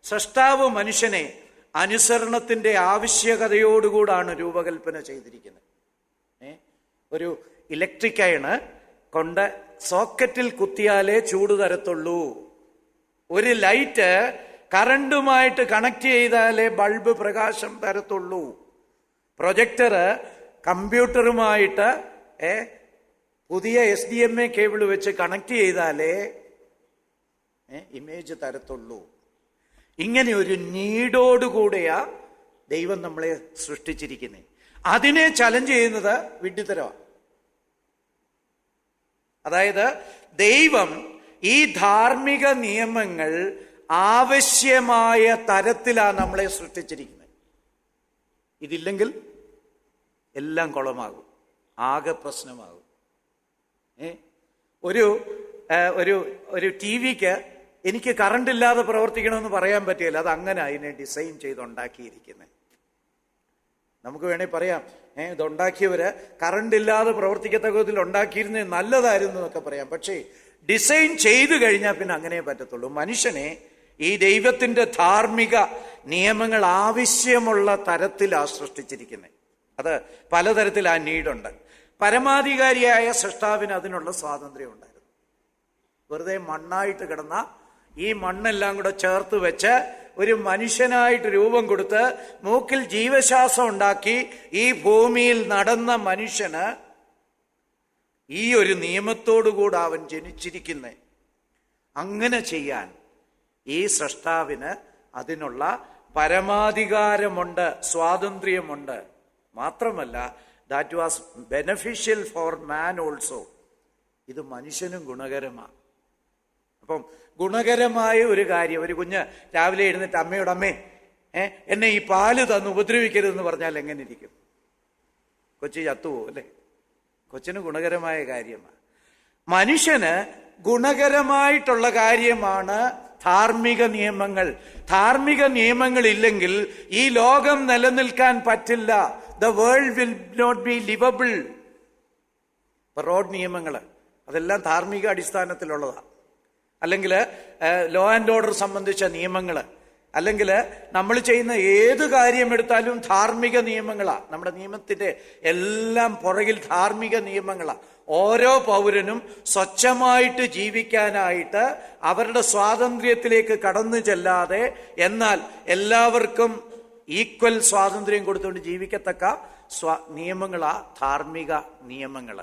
സൃഷ്ടാവ് മനുഷ്യനെ അനുസരണത്തിന്റെ ആവശ്യകതയോടുകൂടാണ് രൂപകൽപ്പന ചെയ്തിരിക്കുന്നത്. ഒരു ഇലക്ട്രിക് അയണ് കൊണ്ട് സോക്കറ്റിൽ കുത്തിയാലേ ചൂട് തരത്തുള്ളൂ. ഒരു ലൈറ്റ് കറണ്ടുമായിട്ട് കണക്ട് ചെയ്താലേ ബൾബ് പ്രകാശം തരത്തുള്ളൂ. പ്രൊജക്ടർ കമ്പ്യൂട്ടറുമായിട്ട് പുതിയ SDMA കേബിൾ വെച്ച് കണക്ട് ചെയ്താലേ ഇമേജ് തരത്തുള്ളൂ. ഇങ്ങനെ ഒരു നീഡോടുകൂടെയാ ദൈവം നമ്മളെ സൃഷ്ടിച്ചിരിക്കുന്നത്. അതിനെ ചലഞ്ച് ചെയ്യുന്നത് വിഡ്ഢിത്തരമാണ്. അതായത് ദൈവം ഈ ധാർമ്മിക നിയമങ്ങൾ ആവശ്യമായ തരത്തിലാണ് നമ്മളെ സൃഷ്ടിച്ചിരിക്കുന്നത്. ഇതില്ലെങ്കിൽ എല്ലാം കുളമാകും, ആകെ പ്രശ്നമാകും. ഒരു ഒരു TV-ക്ക് എനിക്ക് കറണ്ട് ഇല്ലാതെ പ്രവർത്തിക്കണമെന്ന് പറയാൻ പറ്റില്ല. അത് അങ്ങനെ അതിനെ ഡിസൈൻ ചെയ്തുണ്ടാക്കിയിരിക്കുന്നത്. നമുക്ക് വേണേൽ പറയാം, ഇതുണ്ടാക്കിയവര് കറണ്ട് ഇല്ലാതെ പ്രവർത്തിക്കത്തക്ക വിധത്തിൽ ഉണ്ടാക്കിയിരുന്നത് നല്ലതായിരുന്നു എന്നൊക്കെ പറയാം. പക്ഷേ ഡിസൈൻ ചെയ്തു കഴിഞ്ഞാൽ പിന്നെ അങ്ങനെ പറ്റത്തുള്ളൂ. മനുഷ്യനെ ഈ ദൈവത്തിന്റെ ധാർമ്മിക നിയമങ്ങൾ ആവശ്യമുള്ള തരത്തിലാണ് സൃഷ്ടിച്ചിരിക്കുന്നത്. അത് പലതരത്തിൽ ആ നീഡുണ്ട്. പരമാധികാരിയായ സൃഷ്ടാവിന് അതിനുള്ള സ്വാതന്ത്ര്യം ഉണ്ടായിരുന്നു. വെറുതെ മണ്ണായിട്ട് കിടന്ന ഈ മണ്ണെല്ലാം കൂടെ ചേർത്ത് വെച്ച് ഒരു മനുഷ്യനായിട്ട് രൂപം കൊടുത്ത് മൂക്കിൽ ജീവശ്വാസം ഉണ്ടാക്കി ഈ ഭൂമിയിൽ നടന്ന മനുഷ്യന് ഈ ഒരു നിയമത്തോടുകൂടെ അവൻ ജനിച്ചിരിക്കുന്നത്. അങ്ങനെ ചെയ്യാൻ ഈ സൃഷ്ടാവിന് അതിനുള്ള പരമാധികാരമുണ്ട്, സ്വാതന്ത്ര്യമുണ്ട്. മാത്രമല്ല that was beneficial four man also. ഇത് മനുഷ്യനും ഗുണകരമാണ്. അപ്പം ഗുണകരമായ ഒരു കാര്യം, ഒരു കുഞ്ഞ് രാവിലെ എഴുന്നേറ്റ് അമ്മയോട് അമ്മേ എന്നെ ഈ പാല് തന്ന് ഉപദ്രവിക്കരുതെന്ന് പറഞ്ഞാൽ എങ്ങനെ ഇരിക്കും? കൊച്ചു ചത്തുപോകും അല്ലേ? കൊച്ചിന് ഗുണകരമായ കാര്യമാണ്. മനുഷ്യന് ഗുണകരമായിട്ടുള്ള കാര്യമാണ് ധാർമ്മിക നിയമങ്ങൾ. ധാർമ്മിക നിയമങ്ങൾ ഇല്ലെങ്കിൽ ഈ ലോകം നിലനിൽക്കാൻ പറ്റില്ല. The world will not be livable. Road നിയമങ്ങൾ അതെല്ലാം ധാർമ്മിക അടിസ്ഥാനത്തിലുള്ളതാണ്. അല്ലെങ്കിൽ ലോ ആൻഡ് ഓർഡർ സംബന്ധിച്ച നിയമങ്ങൾ, അല്ലെങ്കിൽ നമ്മൾ ചെയ്യുന്ന ഏത് കാര്യം എടുത്താലും ധാർമ്മിക നിയമങ്ങളാണ്. നമ്മുടെ നിയമത്തിന്റെ എല്ലാം പുറകിൽ ധാർമ്മിക നിയമങ്ങളാണ്. ഓരോ പൗരനും സ്വച്ഛമായിട്ട് ജീവിക്കാനായിട്ട് അവരുടെ സ്വാതന്ത്ര്യത്തിലേക്ക് കടന്നു ചെല്ലാതെ, എന്നാൽ എല്ലാവർക്കും ഈക്വൽ സ്വാതന്ത്ര്യം കൊടുത്തുകൊണ്ട് ജീവിക്കത്തക്ക നിയമങ്ങളാ ധാർമ്മിക നിയമങ്ങൾ.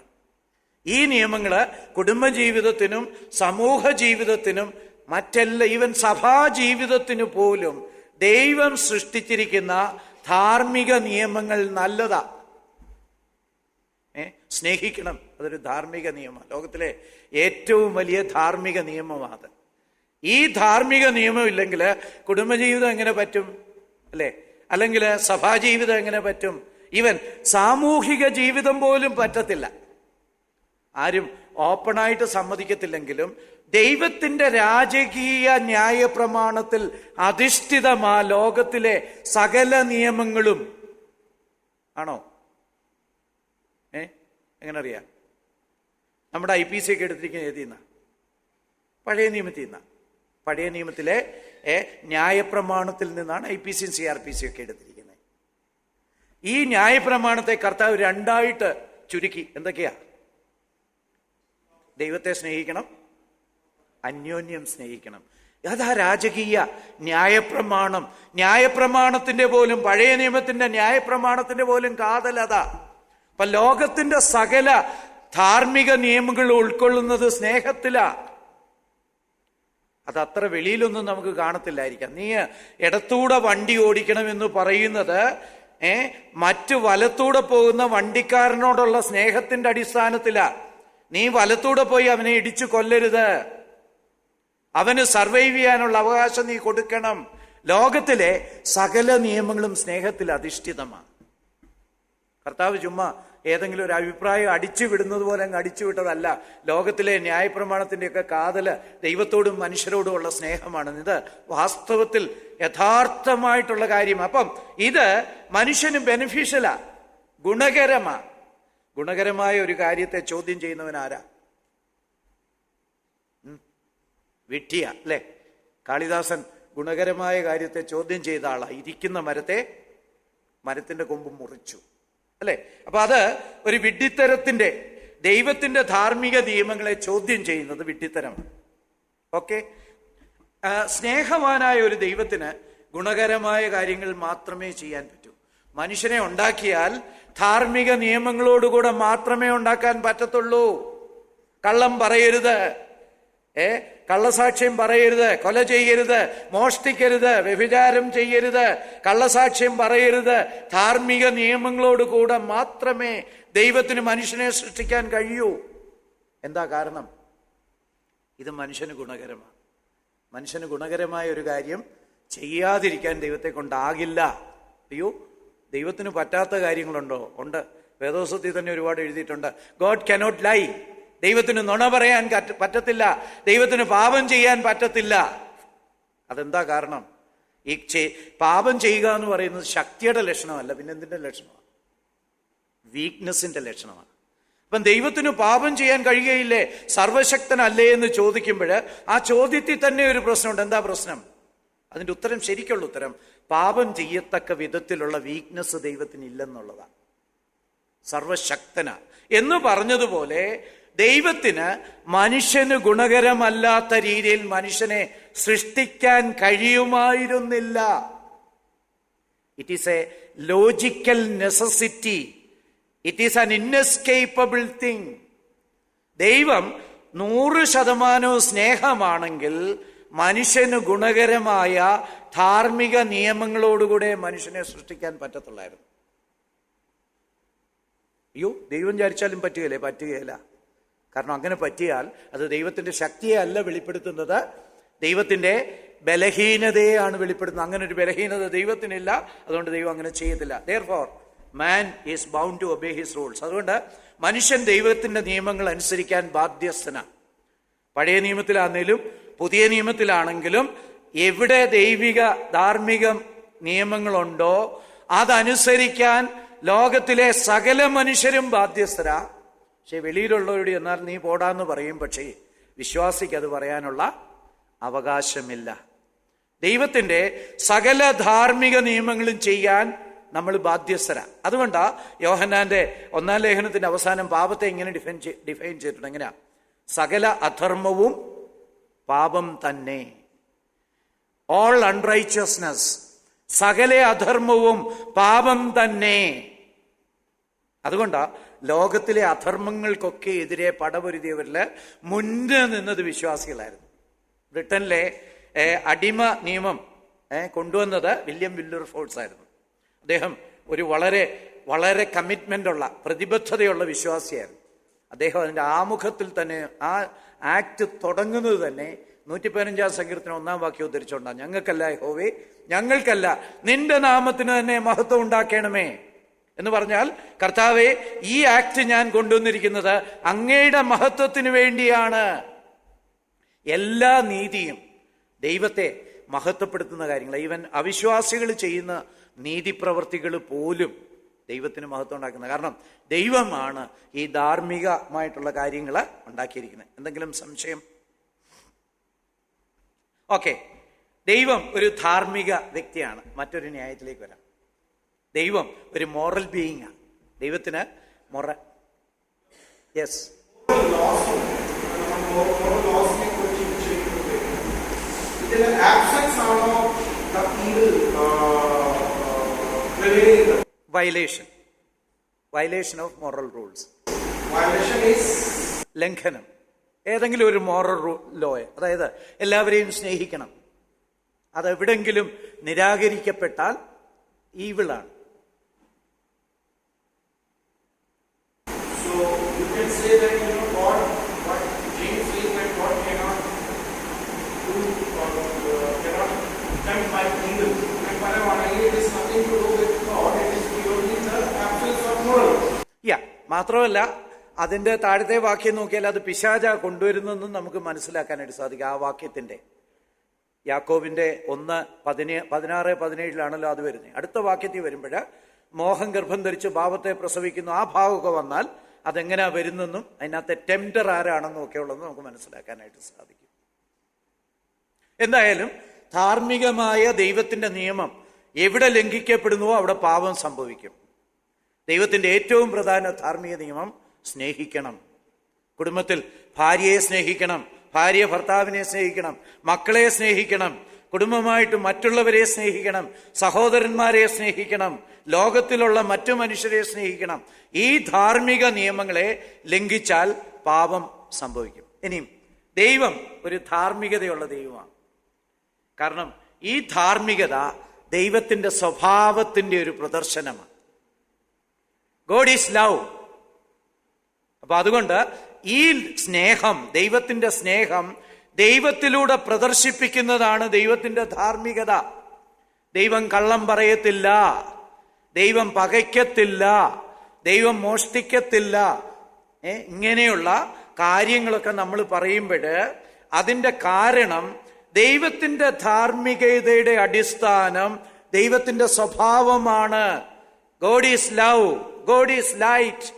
ഈ നിയമങ്ങള് കുടുംബജീവിതത്തിനും സമൂഹ ജീവിതത്തിനും ഈവൻ സഭാ ജീവിതത്തിനു പോലും ദൈവം സൃഷ്ടിച്ചിരിക്കുന്ന ധാർമ്മിക നിയമങ്ങൾ നല്ലതാ. സ്നേഹിക്കണം, അതൊരു ധാർമ്മിക നിയമം. ലോകത്തിലെ ഏറ്റവും വലിയ ധാർമ്മിക നിയമമാണ്. ഈ ധാർമ്മിക നിയമം ഇല്ലെങ്കിൽ കുടുംബജീവിതം എങ്ങനെ പറ്റും അല്ലേ? അല്ലെങ്കിൽ സഭാജീവിതം എങ്ങനെ പറ്റും? ഈവൻ സാമൂഹിക ജീവിതം പോലും പറ്റത്തില്ല. ആരും ഓപ്പണായിട്ട് സമ്മതിക്കത്തില്ലെങ്കിലും ദൈവത്തിന്റെ രാജകീയ ന്യായപ്രമാണത്തിൽ അധിഷ്ഠിതമാ ലോകത്തിലെ സകല നിയമങ്ങളും. ആണോ? എങ്ങനെ അറിയാം? നമ്മുടെ IPC ഒക്കെ എടുത്തിരിക്കുന്ന ഏതിൽ നിന്നാ? പഴയ നിയമത്തിൽ നിന്നാ. പഴയ നിയമത്തിലെ ന്യായപ്രമാണത്തിൽ നിന്നാണ് IPCയും CRPC ഒക്കെ എടുത്തിരിക്കുന്നത്. ഈ ന്യായപ്രമാണത്തെ കർത്താവ് രണ്ടായിട്ട് ചുരുക്കി. എന്തൊക്കെയാ? ദൈവത്തെ സ്നേഹിക്കണം, അന്യോന്യം സ്നേഹിക്കണം. അതാ രാജകീയ ന്യായപ്രമാണം. ന്യായപ്രമാണത്തിന്റെ പോലും, പഴയ നിയമത്തിന്റെ ന്യായപ്രമാണത്തിന്റെ പോലും കാതലതാ. അപ്പൊ ലോകത്തിന്റെ സകല ധാർമ്മിക നിയമങ്ങൾ ഉൾക്കൊള്ളുന്നത് സ്നേഹത്തിലാ. അതത്ര വെളിയിലൊന്നും നമുക്ക് കാണത്തില്ലായിരിക്കാം. നീ ഇടത്തൂടെ വണ്ടി ഓടിക്കണമെന്ന് പറയുന്നത് മറ്റു വലത്തൂടെ പോകുന്ന വണ്ടിക്കാരനോടുള്ള സ്നേഹത്തിന്റെ അടിസ്ഥാനത്തിലാ. നീ വലത്തൂടെ പോയി അവനെ ഇടിച്ചു കൊല്ലരുത്. അവന് സർവൈവ് ചെയ്യാനുള്ള അവകാശം നീ കൊടുക്കണം. ലോകത്തിലെ സകല നിയമങ്ങളും സ്നേഹത്തിൽ അധിഷ്ഠിതമാണ്. കർത്താവ് ചുമ്മാ ഏതെങ്കിലും ഒരു അഭിപ്രായം അടിച്ചു വിടുന്നത് പോലെ അങ്ങ് അടിച്ചു വിട്ടതല്ല. ലോകത്തിലെ ന്യായപ്രമാണത്തിന്റെയൊക്കെ കാതല് ദൈവത്തോടും മനുഷ്യരോടുമുള്ള സ്നേഹമാണ്. ഇത് വാസ്തവത്തിൽ യഥാർത്ഥമായിട്ടുള്ള കാര്യം. അപ്പം ഇത് മനുഷ്യന് ബെനിഫിഷ്യലാ, ഗുണകരമാ. ഗുണകരമായ ഒരു കാര്യത്തെ ചോദ്യം ചെയ്യുന്നവൻ ആരാ? വിഡ്ഢിയ അല്ലേ? കാളിദാസൻ ഗുണകരമായ കാര്യത്തെ ചോദ്യം ചെയ്ത ആളാ. ഇരിക്കുന്ന മരത്തിന്റെ കൊമ്പ് മുറിച്ചു അല്ലെ? അപ്പൊ അത് ഒരു വിഡ്ഢിത്തരത്തിന്റെ, ദൈവത്തിന്റെ ധാർമ്മിക നിയമങ്ങളെ ചോദ്യം ചെയ്യുന്നത് വിഡ്ഢിത്തരമാണ്. ഓക്കെ, സ്നേഹവാനായ ഒരു ദൈവത്തിന് ഗുണകരമായ കാര്യങ്ങൾ മാത്രമേ ചെയ്യാൻ പറ്റൂ. മനുഷ്യനെ ഉണ്ടാക്കിയാൽ ധാർമ്മിക നിയമങ്ങളോടുകൂടെ മാത്രമേ ഉണ്ടാക്കാൻ പറ്റത്തുള്ളൂ. കള്ളം പറയരുത്, കള്ളസാക്ഷ്യം പറയരുത്, കൊല ചെയ്യരുത്, മോഷ്ടിക്കരുത്, വ്യഭിചാരം ചെയ്യരുത്, കള്ളസാക്ഷ്യം പറയരുത്. ധാർമ്മിക നിയമങ്ങളോടുകൂടെ മാത്രമേ ദൈവത്തിന് മനുഷ്യനെ സൃഷ്ടിക്കാൻ കഴിയൂ. എന്താ കാരണം? ഇത് മനുഷ്യന് ഗുണകരമാണ്. മനുഷ്യന് ഗുണകരമായ ഒരു കാര്യം ചെയ്യാതിരിക്കാൻ ദൈവത്തെ കൊണ്ടാകില്ല. അയ്യോ, ദൈവത്തിന് പറ്റാത്ത കാര്യങ്ങളുണ്ടോ? ഉണ്ട്. വേദോസത്തിൽ തന്നെ ഒരുപാട് എഴുതിയിട്ടുണ്ട്. ഗോഡ് കനോട്ട് ലൈ. ദൈവത്തിന് നുണ പറയാൻ പറ്റത്തില്ല, ദൈവത്തിന് പാപം ചെയ്യാൻ പറ്റത്തില്ല. അതെന്താ കാരണം? ഈ പാപം ചെയ്യുക എന്ന് പറയുന്നത് ശക്തിയുടെ ലക്ഷണമല്ല, പിന്നെ എന്തിന്റെ ലക്ഷണമാണ്? വീക്ക്നെസിന്റെ ലക്ഷണമാണ്. അപ്പം ദൈവത്തിന് പാപം ചെയ്യാൻ കഴിയുകയില്ലേ, സർവശക്തനല്ലേ എന്ന് ചോദിക്കുമ്പോൾ ആ ചോദ്യത്തിൽ തന്നെ ഒരു പ്രശ്നമുണ്ട്. എന്താ പ്രശ്നം? അതിന്റെ ഉത്തരം, ശരിക്കുള്ള ഉത്തരം, പാപം ചെയ്യത്തക്ക വിധത്തിലുള്ള വീക്ക്നെസ് ദൈവത്തിന് ഇല്ലെന്നുള്ളതാണ്. സർവശക്തന എന്ന് പറഞ്ഞതുപോലെ ദൈവത്തിന് മനുഷ്യന് ഗുണകരമല്ലാത്ത രീതിയിൽ മനുഷ്യനെ സൃഷ്ടിക്കാൻ കഴിയുമായിരുന്നില്ല. It is a logical necessity. It is an inescapable thing. ദൈവം 100% സ്നേഹമാണെങ്കിൽ മനുഷ്യന് ഗുണകരമായ ധാർമ്മിക നിയമങ്ങളോടുകൂടെ മനുഷ്യനെ സൃഷ്ടിക്കാൻ പറ്റത്തുള്ളായിരുന്നു. അയ്യോ, ദൈവം വിചാരിച്ചാലും പറ്റുകയില്ല. കാരണം അങ്ങനെ പറ്റിയാൽ അത് ദൈവത്തിന്റെ ശക്തിയെ അല്ല വെളിപ്പെടുത്തുന്നത്, ദൈവത്തിന്റെ ബലഹീനതയെയാണ് വെളിപ്പെടുത്തുന്നത്. അങ്ങനെ ഒരു ബലഹീനത ദൈവത്തിനില്ല, അതുകൊണ്ട് ദൈവം അങ്ങനെ ചെയ്യത്തില്ല. Therefore, man is bound to obey his rules. അതുകൊണ്ട് മനുഷ്യൻ ദൈവത്തിന്റെ നിയമങ്ങൾ അനുസരിക്കാൻ ബാധ്യസ്ഥനാണ്. പഴയ നിയമത്തിലാണെങ്കിലും പുതിയ നിയമത്തിലാണെങ്കിലും എവിടെ ദൈവിക ധാർമ്മിക നിയമങ്ങളുണ്ടോ അതനുസരിക്കാൻ ലോകത്തിലെ സകല മനുഷ്യരും ബാധ്യസ്ഥരാ. പക്ഷെ വെളിയിലുള്ളവരോട് എന്നാൽ നീ പോടാന്ന് പറയും, പക്ഷേ വിശ്വാസിക്ക് അത് പറയാനുള്ള അവകാശമില്ല. ദൈവത്തിന്റെ സകല ധാർമ്മിക നിയമങ്ങളും ചെയ്യാൻ നമ്മൾ ബാധ്യസ്ഥരാ. അതുകൊണ്ടാ യോഹന്നാന്റെ 1-ാം ലേഖനത്തിന്റെ അവസാനം പാപത്തെ ഇങ്ങനെ ഡിഫൈൻ ചെയ്തിട്ടുണ്ട്. എങ്ങനെയാ? സകല അധർമ്മവും പാപം തന്നെ. ഓൾ അൺറൈച്ചസ്നെസ്, സകല അധർമ്മവും പാപം തന്നെ. അതുകൊണ്ടാ ലോകത്തിലെ അധർമ്മങ്ങൾക്കൊക്കെ എതിരെ പടപൊരുതിയവരില് മുന്നേ നിന്നത് വിശ്വാസികളായിരുന്നു. ബ്രിട്ടനിലെ അടിമ നിയമം കൊണ്ടുവന്നത് വില്യം വില്ലർഫോഴ്സ് ആയിരുന്നു. അദ്ദേഹം ഒരു വളരെ വളരെ കമ്മിറ്റ്മെന്റ് ഉള്ള, പ്രതിബദ്ധതയുള്ള വിശ്വാസിയായിരുന്നു. അദ്ദേഹം അതിന്റെ ആമുഖത്തിൽ തന്നെ, ആ ആക്ട് തുടങ്ങുന്നത് തന്നെ 115-ാം സങ്കീർത്തനം 1-ാം വാക്യം ഉദ്ധരിച്ചുകൊണ്ടാണ്. ഞങ്ങൾക്കല്ല യഹോവേ, ഞങ്ങൾക്കല്ല, നിന്റെ നാമത്തിന് തന്നെ മഹത്വം ഉണ്ടാക്കണമേ എന്ന് പറഞ്ഞാൽ, കർത്താവേ, ഈ ആക്ട് ഞാൻ കൊണ്ടുവന്നിരിക്കുന്നത് അങ്ങയുടെ മഹത്വത്തിന് വേണ്ടിയാണ്. എല്ലാ നീതിയും ദൈവത്തെ മഹത്വപ്പെടുത്തുന്ന കാര്യങ്ങൾ, ഈവൻ അവിശ്വാസികൾ ചെയ്യുന്ന നീതിപ്രവർത്തികൾ പോലും ദൈവത്തിന് മഹത്വം ഉണ്ടാക്കുന്നത്. കാരണം ദൈവമാണ് ഈ ധാർമ്മികമായിട്ടുള്ള കാര്യങ്ങൾ ഉണ്ടാക്കിയിരിക്കുന്നത്. എന്തെങ്കിലും സംശയം? ഓക്കെ, ദൈവം ഒരു ധാർമ്മിക വ്യക്തിയാണ്. മറ്റൊരു ന്യായത്തിലേക്ക് വരാം. ദൈവം ഒരു മോറൽ ബീയിങ് ആണ്. ദൈവത്തിന് yes, violation of moral rules, ലംഘനം ഏതെങ്കിലും ഒരു മോറൽ ലോയെ, അതായത് എല്ലാവരെയും സ്നേഹിക്കണം, അതെവിടെങ്കിലും നിരാകരിക്കപ്പെട്ടാൽ ഈവിളാണ്. മാത്രമല്ല അതിന്റെ താഴത്തെ വാക്യം നോക്കിയാൽ അത് പിശാച കൊണ്ടുവരുന്നെന്നും നമുക്ക് മനസ്സിലാക്കാനായിട്ട് സാധിക്കും. ആ വാക്യത്തിന്റെ യാക്കോബിന്റെ 1:16-17 അത് വരുന്നത്. അടുത്ത വാക്യത്തിൽ വരുമ്പോൾ മോഹം ഗർഭം ധരിച്ച് ഭാവത്തെ പ്രസവിക്കുന്നു, ആ ഭാവമൊക്കെ വന്നാൽ അതെങ്ങനെയാ വരുന്നെന്നും അതിനകത്തെ ടെംപ്റ്റർ ആരാണെന്നും ഒക്കെ ഉള്ളതെന്ന് നമുക്ക് മനസ്സിലാക്കാനായിട്ട് സാധിക്കും. എന്തായാലും ധാർമ്മികമായ ദൈവത്തിന്റെ നിയമം എവിടെ ലംഘിക്കപ്പെടുന്നുവോ അവിടെ പാപം സംഭവിക്കും. ദൈവത്തിന്റെ ഏറ്റവും പ്രധാന ധാർമ്മിക നിയമം സ്നേഹിക്കണം. കുടുംബത്തിൽ ഭാര്യയെ സ്നേഹിക്കണം, ഭാര്യ ഭർത്താവിനെ സ്നേഹിക്കണം, മക്കളെ സ്നേഹിക്കണം, കുടുംബമായിട്ട് മറ്റുള്ളവരെ സ്നേഹിക്കണം, സഹോദരന്മാരെ സ്നേഹിക്കണം, ലോകത്തിലുള്ള മറ്റു മനുഷ്യരെ സ്നേഹിക്കണം. ഈ ധാർമ്മിക നിയമങ്ങളെ ലംഘിച്ചാൽ പാപം സംഭവിക്കും. ഇനിയും ദൈവം ഒരു ധാർമ്മികതയുള്ള ദൈവമാണ്. കാരണം ഈ ധാർമ്മികത ദൈവത്തിന്റെ സ്വഭാവത്തിന്റെ ഒരു പ്രദർശനമാണ്. God is love. അപ്പൊ അതുകൊണ്ട് ഈ സ്നേഹം, ദൈവത്തിന്റെ സ്നേഹം ദൈവത്തിലൂടെ പ്രദർശിപ്പിക്കുന്നതാണ് ദൈവത്തിന്റെ ധാർമ്മികത. ദൈവം കള്ളം പറയത്തില്ല, ദൈവം പകയ്ക്കത്തില്ല, ദൈവം മോഷ്ടിക്കത്തില്ല. ഇങ്ങനെയുള്ള കാര്യങ്ങളൊക്കെ നമ്മൾ പറയുമ്പോൾ അതിന്റെ കാരണം ദൈവത്തിന്റെ ധാർമ്മികതയുടെ അടിസ്ഥാനം ദൈവത്തിന്റെ സ്വഭാവമാണ്. God is love, God is light,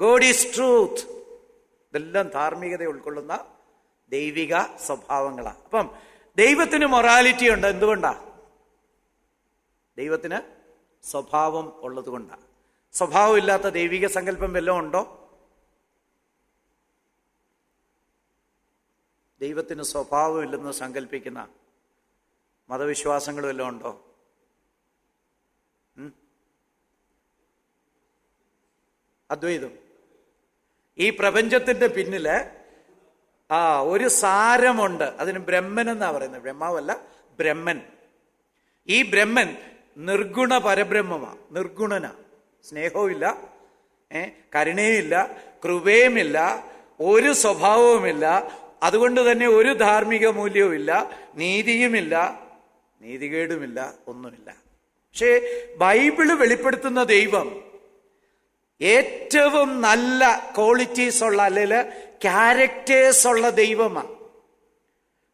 God is truth. ഇതെല്ലാം ധാർമ്മികത ഉൾക്കൊള്ളുന്ന ദൈവിക സ്വഭാവങ്ങളാണ്. അപ്പം ദൈവത്തിന് മൊറാലിറ്റി ഉണ്ട്. എന്തുകൊണ്ടാ? ദൈവത്തിന് സ്വഭാവം ഉള്ളത് കൊണ്ടാണ്. സ്വഭാവം ഇല്ലാത്ത ദൈവിക സങ്കല്പം വല്ലതും ഉണ്ടോ? ദൈവത്തിന് സ്വഭാവമില്ലെന്ന് സങ്കല്പിക്കുന്ന മതവിശ്വാസങ്ങൾ വല്ലതും ഉണ്ടോ? അദ്വൈതം. ഈ പ്രപഞ്ചത്തിന്റെ പിന്നില് ഒരു സാരമുണ്ട്. അതിന് ബ്രഹ്മൻ എന്നാ പറയുന്നത്. ബ്രഹ്മാവല്ല, ബ്രഹ്മൻ. ഈ ബ്രഹ്മൻ നിർഗുണ പരബ്രഹ്മമാ. നിർഗുണനാ. സ്നേഹവുമില്ല, കരുണയുമില്ല, കൃപയുമില്ല, ഒരു സ്വഭാവവുമില്ല. അതുകൊണ്ട് തന്നെ ഒരു ധാർമ്മിക മൂല്യവുമില്ല, നീതിയുമില്ല, നീതികേടുമില്ല, ഒന്നുമില്ല. പക്ഷേ ബൈബിള് വെളിപ്പെടുത്തുന്ന ദൈവം ഏറ്റവും നല്ല ക്വാളിറ്റീസ് ഉള്ള, അല്ലെങ്കിൽ ക്യാരക്ടേഴ്സ് ഉള്ള ദൈവമാണ്.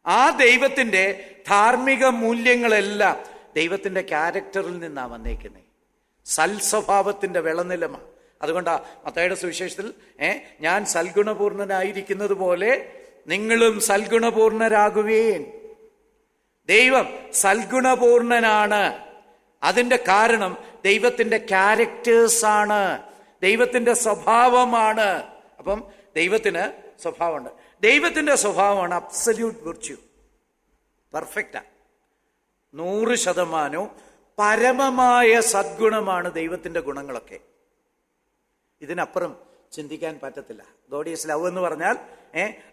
ആ ദൈവത്തിന്റെ ധാർമ്മിക മൂല്യങ്ങളെല്ലാം ദൈവത്തിന്റെ ക്യാരക്ടറിൽ നിന്നാണ് വന്നേക്കുന്നത്. സൽസ്വഭാവത്തിന്റെ വിളനിലമാണ്. അതുകൊണ്ടാ മത്തായിയുടെ സുവിശേഷത്തിൽ ഞാൻ സൽഗുണപൂർണനായിരിക്കുന്നത് പോലെ നിങ്ങളും സൽഗുണപൂർണരാകുവേൻ. ദൈവം സൽഗുണപൂർണനാണ്. അതിന്റെ കാരണം ദൈവത്തിന്റെ ക്യാരക്ടേഴ്സാണ്, ദൈവത്തിന്റെ സ്വഭാവമാണ്. അപ്പം ദൈവത്തിന് സ്വഭാവമുണ്ട്. ദൈവത്തിന്റെ സ്വഭാവമാണ് അബ്സല്യൂട്ട് വിർച്യു, പെർഫെക്റ്റാ, 100% പരമമായ സദ്ഗുണമാണ് ദൈവത്തിന്റെ ഗുണങ്ങളൊക്കെ. ഇതിനപ്പുറം ചിന്തിക്കാൻ പറ്റത്തില്ല. ഗോഡ് ഈസ് ലവ് എന്ന് പറഞ്ഞാൽ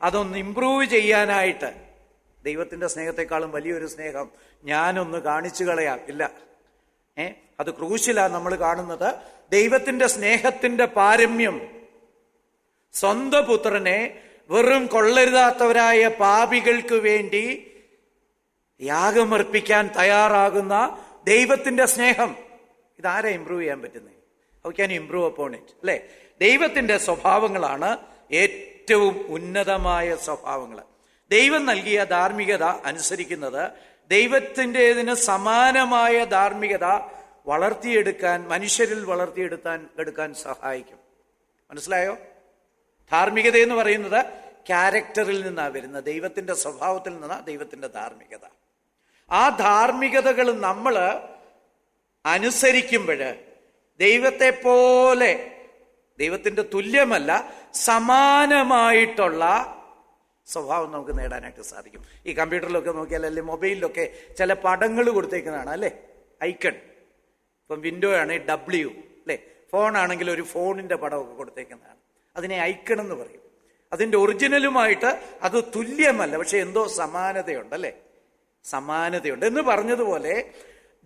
അതൊന്ന് ഇംപ്രൂവ് ചെയ്യാനായിട്ട് ദൈവത്തിന്റെ സ്നേഹത്തെക്കാളും വലിയൊരു സ്നേഹം ഞാനൊന്ന് കാണിച്ചു കളയാം ഇല്ല. അത് ക്രൂശിലാണ് നമ്മൾ കാണുന്നത്. ദൈവത്തിന്റെ സ്നേഹത്തിന്റെ പാരമ്യം സ്വന്തം പുത്രനെ വെറും കൊള്ളരുതാത്തവരായ പാപികൾക്ക് വേണ്ടി യാഗമർപ്പിക്കാൻ തയ്യാറാകുന്ന ദൈവത്തിന്റെ സ്നേഹം. ഇതാരാ ഇംപ്രൂവ് ചെയ്യാൻ പറ്റുന്നത്? How can improve upon it? അല്ലെ? ദൈവത്തിന്റെ സ്വഭാവങ്ങളാണ് ഏറ്റവും ഉന്നതമായ സ്വഭാവങ്ങൾ. ദൈവം നൽകിയ ധാർമ്മികത അനുസരിക്കുന്നത് ദൈവത്തിൻ്റെതിന് സമാനമായ ധാർമ്മികത മനുഷ്യരിൽ വളർത്തിയെടുക്കാൻ സഹായിക്കും. മനസ്സിലായോ? ധാർമ്മികത എന്ന് പറയുന്നത് ക്യാരക്ടറിൽ നിന്നാണ് വരുന്നത്, ദൈവത്തിന്റെ സ്വഭാവത്തിൽ നിന്നാണ് ദൈവത്തിന്റെ ധാർമ്മികത. ആ ധാർമ്മികതകൾ നമ്മൾ അനുസരിക്കുമ്പോൾ ദൈവത്തെ പോലെ, ദൈവത്തിന്റെ തുല്യമല്ല, സമാനമായിട്ടുള്ള സ്വഭാവം നമുക്ക് നേടാനായിട്ട് സാധിക്കും. ഈ കമ്പ്യൂട്ടറിലൊക്കെ നോക്കിയാൽ, അല്ലെങ്കിൽ മൊബൈലിലൊക്കെ ചില പടങ്ങൾ കൊടുത്തേക്കുന്നതാണ് അല്ലേ, ഐക്കൺ. ഇപ്പം വിൻഡോ ആണ് W അല്ലേ, ഫോണാണെങ്കിൽ ഒരു ഫോണിന്റെ പടമൊക്കെ കൊടുത്തേക്കുന്നതാണ്. അതിനെ ഐക്കൺ എന്ന് പറയും. അതിന്റെ ഒറിജിനലുമായിട്ട് അത് തുല്യമല്ല, പക്ഷെ എന്തോ സമാനതയുണ്ട് അല്ലേ, സമാനതയുണ്ട് എന്ന് പറഞ്ഞതുപോലെ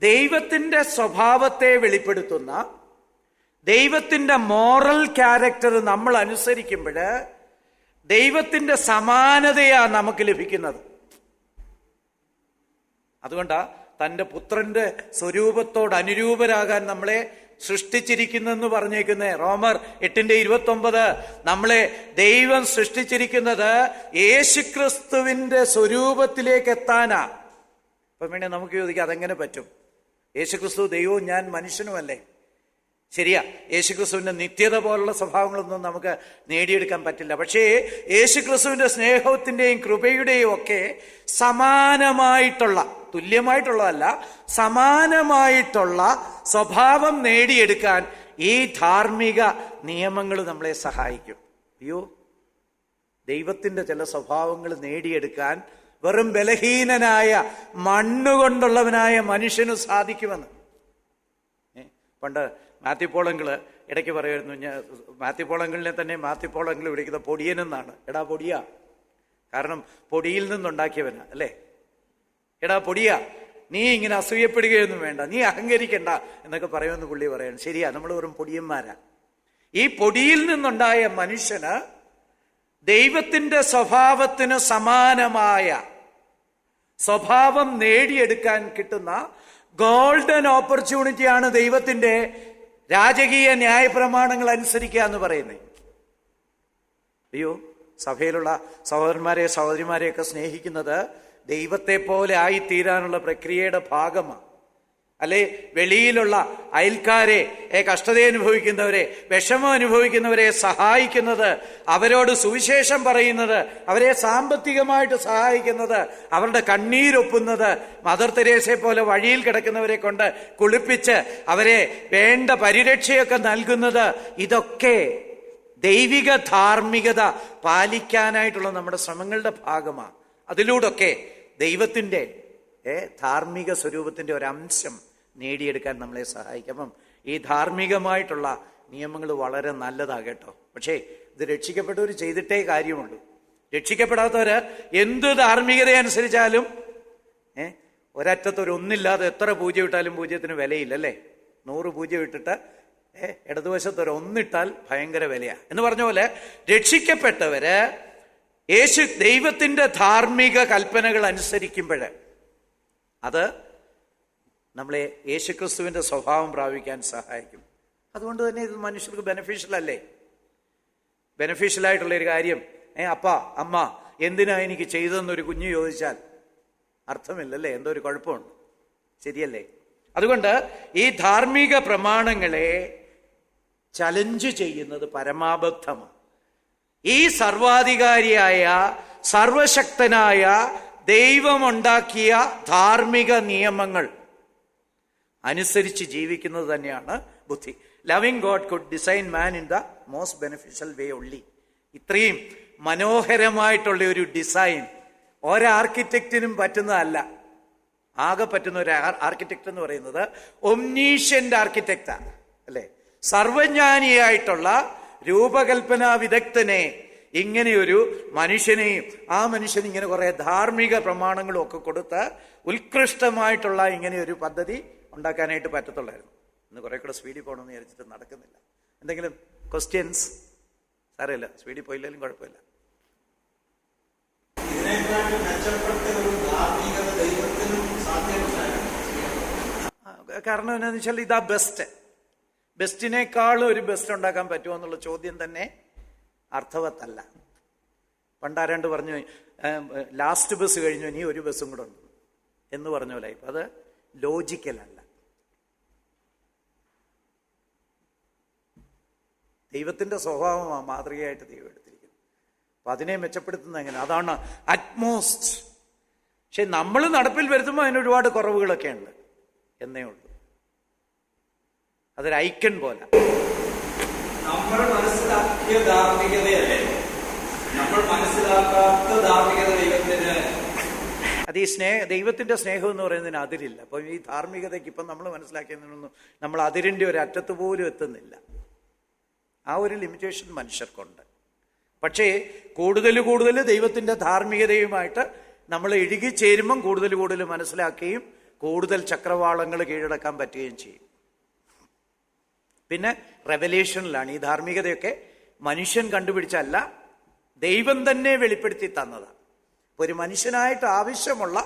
ദൈവത്തിന്റെ സ്വഭാവത്തെ വെളിപ്പെടുത്തുന്ന ദൈവത്തിന്റെ മോറൽ ക്യാരക്ടർ നമ്മൾ അനുസരിക്കുമ്പോൾ ദൈവത്തിന്റെ സമാനതയാ നമുക്ക് ലഭിക്കുന്നത്. അതുകൊണ്ടാ തന്റെ പുത്രന്റെ സ്വരൂപത്തോട് അനുരൂപരാകാൻ നമ്മളെ സൃഷ്ടിച്ചിരിക്കുന്നെന്ന് പറഞ്ഞേക്കുന്നേ. റോമർ 8:29 നമ്മളെ ദൈവം സൃഷ്ടിച്ചിരിക്കുന്നത് യേശുക്രിസ്തുവിന്റെ സ്വരൂപത്തിലേക്ക് എത്താനാ. അപ്പം വേണേ നമുക്ക് ചോദിക്കാം, അതെങ്ങനെ പറ്റും? യേശുക്രിസ്തു ദൈവവും ഞാൻ മനുഷ്യനുമല്ലേ? ശരിയാ, യേശുക്രിസ്തുവിന്റെ നിത്യത പോലുള്ള സ്വഭാവങ്ങളൊന്നും നമുക്ക് നേടിയെടുക്കാൻ പറ്റില്ല. പക്ഷേ യേശുക്രിസ്തുവിന്റെ സ്നേഹത്തിന്റെയും കൃപയുടെയും ഒക്കെ സമാനമായിട്ടുള്ള, തുല്യമായിട്ടുള്ളതല്ല, സമാനമായിട്ടുള്ള സ്വഭാവം നേടിയെടുക്കാൻ ഈ ധാർമ്മിക നിയമങ്ങൾ നമ്മളെ സഹായിക്കും. അയ്യോ, ദൈവത്തിന്റെ ചില സ്വഭാവങ്ങൾ നേടിയെടുക്കാൻ വെറും ബലഹീനനായ മണ്ണുകൊണ്ടുള്ളവനായ മനുഷ്യന് സാധിക്കുമെന്ന്. പണ്ട് മാത്യു പോളങ്കിള് ഇടയ്ക്ക് പറയുമായിരുന്നു, മാത്യു പോളങ്കിളിനെ തന്നെ മാത്യു പോളങ്കിൾ വിളിക്കുന്ന പൊടിയനെന്നാണ്. എടാ പൊടിയാ, കാരണം പൊടിയിൽ നിന്നുണ്ടാക്കിയവനാ അല്ലേ. എടാ പൊടിയാ, നീ ഇങ്ങനെ അസൂയപ്പെടുകയൊന്നും വേണ്ട, നീ അഹങ്കരിക്കണ്ട എന്നൊക്കെ പറയുമെന്ന് പുള്ളി പറയണം. ശരിയാ, നമ്മൾ വെറും പൊടിയന്മാരാ. ഈ പൊടിയിൽ നിന്നുണ്ടായ മനുഷ്യന് ദൈവത്തിന്റെ സ്വഭാവത്തിന് സമാനമായ സ്വഭാവം നേടിയെടുക്കാൻ കിട്ടുന്ന ഗോൾഡൻ ഓപ്പർച്യൂണിറ്റിയാണ് ദൈവത്തിന്റെ രാജകീയ ന്യായപ്രമാണങ്ങൾ അനുസരിക്കുക എന്ന് പറയുന്നത്. അയ്യോ, സഭയിലുള്ള സഹോദരന്മാരെ സഹോദരിമാരെയൊക്കെ സ്നേഹിക്കുന്നത് ദൈവത്തെ പോലെ ആയിത്തീരാനുള്ള പ്രക്രിയയുടെ ഭാഗമാണ്. അല്ലെ, വെളിയിലുള്ള അയൽക്കാരെ, കഷ്ടത അനുഭവിക്കുന്നവരെ, വിഷമം അനുഭവിക്കുന്നവരെ സഹായിക്കുന്നത്, അവരോട് സുവിശേഷം പറയുന്നത്, അവരെ സാമ്പത്തികമായിട്ട് സഹായിക്കുന്നത്, അവരുടെ കണ്ണീരൊപ്പുന്നത്, മദർ തെരേസയെ പോലെ വഴിയിൽ കിടക്കുന്നവരെ കൊണ്ട് കുളിപ്പിച്ച് അവരെ വേണ്ട പരിരക്ഷയൊക്കെ നൽകുന്നത്, ഇതൊക്കെ ദൈവിക ധാർമ്മികത പാലിക്കാനായിട്ടുള്ള നമ്മുടെ ശ്രമങ്ങളുടെ ഭാഗമാണ്. അതിലൂടെയൊക്കെ ദൈവത്തിന്റെ ധാർമ്മിക സ്വരൂപത്തിന്റെ ഒരംശം നേടിയെടുക്കാൻ നമ്മളെ സഹായിക്കും. അപ്പം ഈ ധാർമ്മികമായിട്ടുള്ള നിയമങ്ങൾ വളരെ നല്ലതാകട്ടോ. പക്ഷേ ഇത് രക്ഷിക്കപ്പെട്ടവർ ചെയ്തിട്ടേ കാര്യമുള്ളൂ. രക്ഷിക്കപ്പെടാത്തവര് എന്ത് ധാർമ്മികത അനുസരിച്ചാലും ഒരറ്റത്തൊരൊന്നില്ലാതെ എത്ര പൂജ ഇട്ടാലും പൂജ്യത്തിന് വിലയില്ലല്ലേ. 100 പൂജ ഇട്ടിട്ട് ഇടതുവശത്തൊരൊന്നിട്ടാൽ ഭയങ്കര വിലയാ എന്ന് പറഞ്ഞ പോലെ രക്ഷിക്കപ്പെട്ടവര് ദൈവത്തിന്റെ ധാർമ്മിക കൽപ്പനകൾ അനുസരിക്കുമ്പോൾ അത് നമ്മളെ യേശുക്രിസ്തുവിന്റെ സ്വഭാവം പ്രാപിക്കാൻ സഹായിക്കും. അതുകൊണ്ട് തന്നെ ഇത് മനുഷ്യർക്ക് ബെനഫിഷ്യൽ അല്ലേ. ബെനഫിഷ്യലായിട്ടുള്ളൊരു കാര്യം, അപ്പ അമ്മ എന്തിനാ എനിക്ക് ചെയ്തതെന്നൊരു കുഞ്ഞ് ചോദിച്ചാൽ അർത്ഥമില്ലല്ലേ, എന്തോ ഒരു കുഴപ്പമുണ്ട്. ശരിയല്ലേ? അതുകൊണ്ട് ഈ ധാർമ്മിക പ്രമാണങ്ങളെ ചലഞ്ച് ചെയ്യുന്നത് പരമാബദ്ധമാണ്. ഈ സർവാധികാരിയായ സർവശക്തനായ ദൈവമുണ്ടാക്കിയ ധാർമ്മിക നിയമങ്ങൾ അനുസരിച്ച് ജീവിക്കുന്നത് തന്നെയാണ് ബുദ്ധി. Loving God could design man in the most beneficial way only. ഇത്രയും മനോഹരമായിട്ടുള്ള ഒരു ഡിസൈൻ ഒരാർക്കിടെക്റ്റിനും പറ്റുന്നതല്ല. ആകെ പറ്റുന്ന ഒരു ആർക്കിടെക്റ്റ് എന്ന് പറയുന്നത് ഒംനീഷ്യന്റ് ആർക്കിടെക്റ്റാണ് അല്ലെ. സർവജ്ഞാനിയായിട്ടുള്ള രൂപകൽപ്പനാ വിദഗ്ധനെ, ഇങ്ങനെയൊരു മനുഷ്യനെയും ആ മനുഷ്യന് ഇങ്ങനെ കുറെ ധാർമ്മിക പ്രമാണങ്ങളും ഒക്കെ കൊടുത്ത് ഉത്കൃഷ്ടമായിട്ടുള്ള ഇങ്ങനെ ഒരു പദ്ധതി ഉണ്ടാക്കാനായിട്ട് പറ്റത്തുള്ളായിരുന്നു. ഇന്ന് കുറെ കൂടെ സ്പീഡിൽ പോകണമെന്ന് വിചാരിച്ചിട്ട് നടക്കുന്നില്ല. എന്തെങ്കിലും ക്വസ്റ്റ്യൻസ്? സാരമില്ല, സ്പീഡിൽ പോയില്ലെങ്കിലും കുഴപ്പമില്ല. കാരണം എന്താണെന്ന് വെച്ചാൽ ഇതാ ബെസ്റ്റിനേക്കാളും ഒരു ബെസ്റ്റ് ഉണ്ടാക്കാൻ പറ്റുമോ എന്നുള്ള ചോദ്യം തന്നെ അർത്ഥവത്തല്ല. പണ്ടാരാണ്ട് പറഞ്ഞു, ലാസ്റ്റ് ബസ് കഴിഞ്ഞു ഇനി ഒരു ബസ്സും കൂടെ ഉണ്ട് എന്ന് പറഞ്ഞ പോലെ. ഇപ്പം അത് ലോജിക്കലല്ല. ദൈവത്തിൻ്റെ സ്വഭാവമാണ് മാതൃകയായിട്ട് ദൈവം എടുത്തിരിക്കുന്നത്. അപ്പം അതിനെ മെച്ചപ്പെടുത്തുന്നത് എങ്ങനെ? അതാണ് അറ്റ്മോസ്റ്റ്. പക്ഷെ നമ്മൾ നടപ്പിൽ വരുത്തുമ്പോൾ അതിന് ഒരുപാട് കുറവുകളൊക്കെ ഉണ്ട് എന്നേ ഉള്ളൂ. അതൊരു ഐക്കൺ പോലെ. നമ്മൾ മനസ്സിലാക്കിയ ധാർമ്മികതയല്ലേ, നമ്മൾ മനസ്സിലാക്കാത്ത ധാർമ്മികത ദൈവത്തിന്. അത് ഈ ദൈവത്തിന്റെ സ്നേഹം എന്ന് പറയുന്നതിന് അതിരില്ല. അപ്പം ഈ ധാർമ്മികതയ്ക്ക് ഇപ്പം നമ്മൾ മനസ്സിലാക്കിയതിനൊന്നും നമ്മൾ അതിരിൻ്റെ ഒരു അറ്റത്ത് പോലും എത്തുന്നില്ല. ആ ഒരു ലിമിറ്റേഷൻ മനുഷ്യർക്കുണ്ട്. പക്ഷേ കൂടുതൽ ദൈവത്തിന്റെ ധാർമ്മികതയുമായിട്ട് നമ്മൾ ഇഴുകിച്ചേരുമ്പം കൂടുതൽ മനസ്സിലാക്കുകയും കൂടുതൽ ചക്രവാളങ്ങൾ കീഴടക്കാൻ പറ്റുകയും ചെയ്യും. പിന്നെ റെവലേഷനിലാണ് ഈ ധാർമ്മികതയൊക്കെ മനുഷ്യൻ കണ്ടുപിടിച്ചല്ല, ദൈവം തന്നെ വെളിപ്പെടുത്തി തന്നതാണ്. ഒരു മനുഷ്യനായിട്ട് ആവശ്യമുള്ള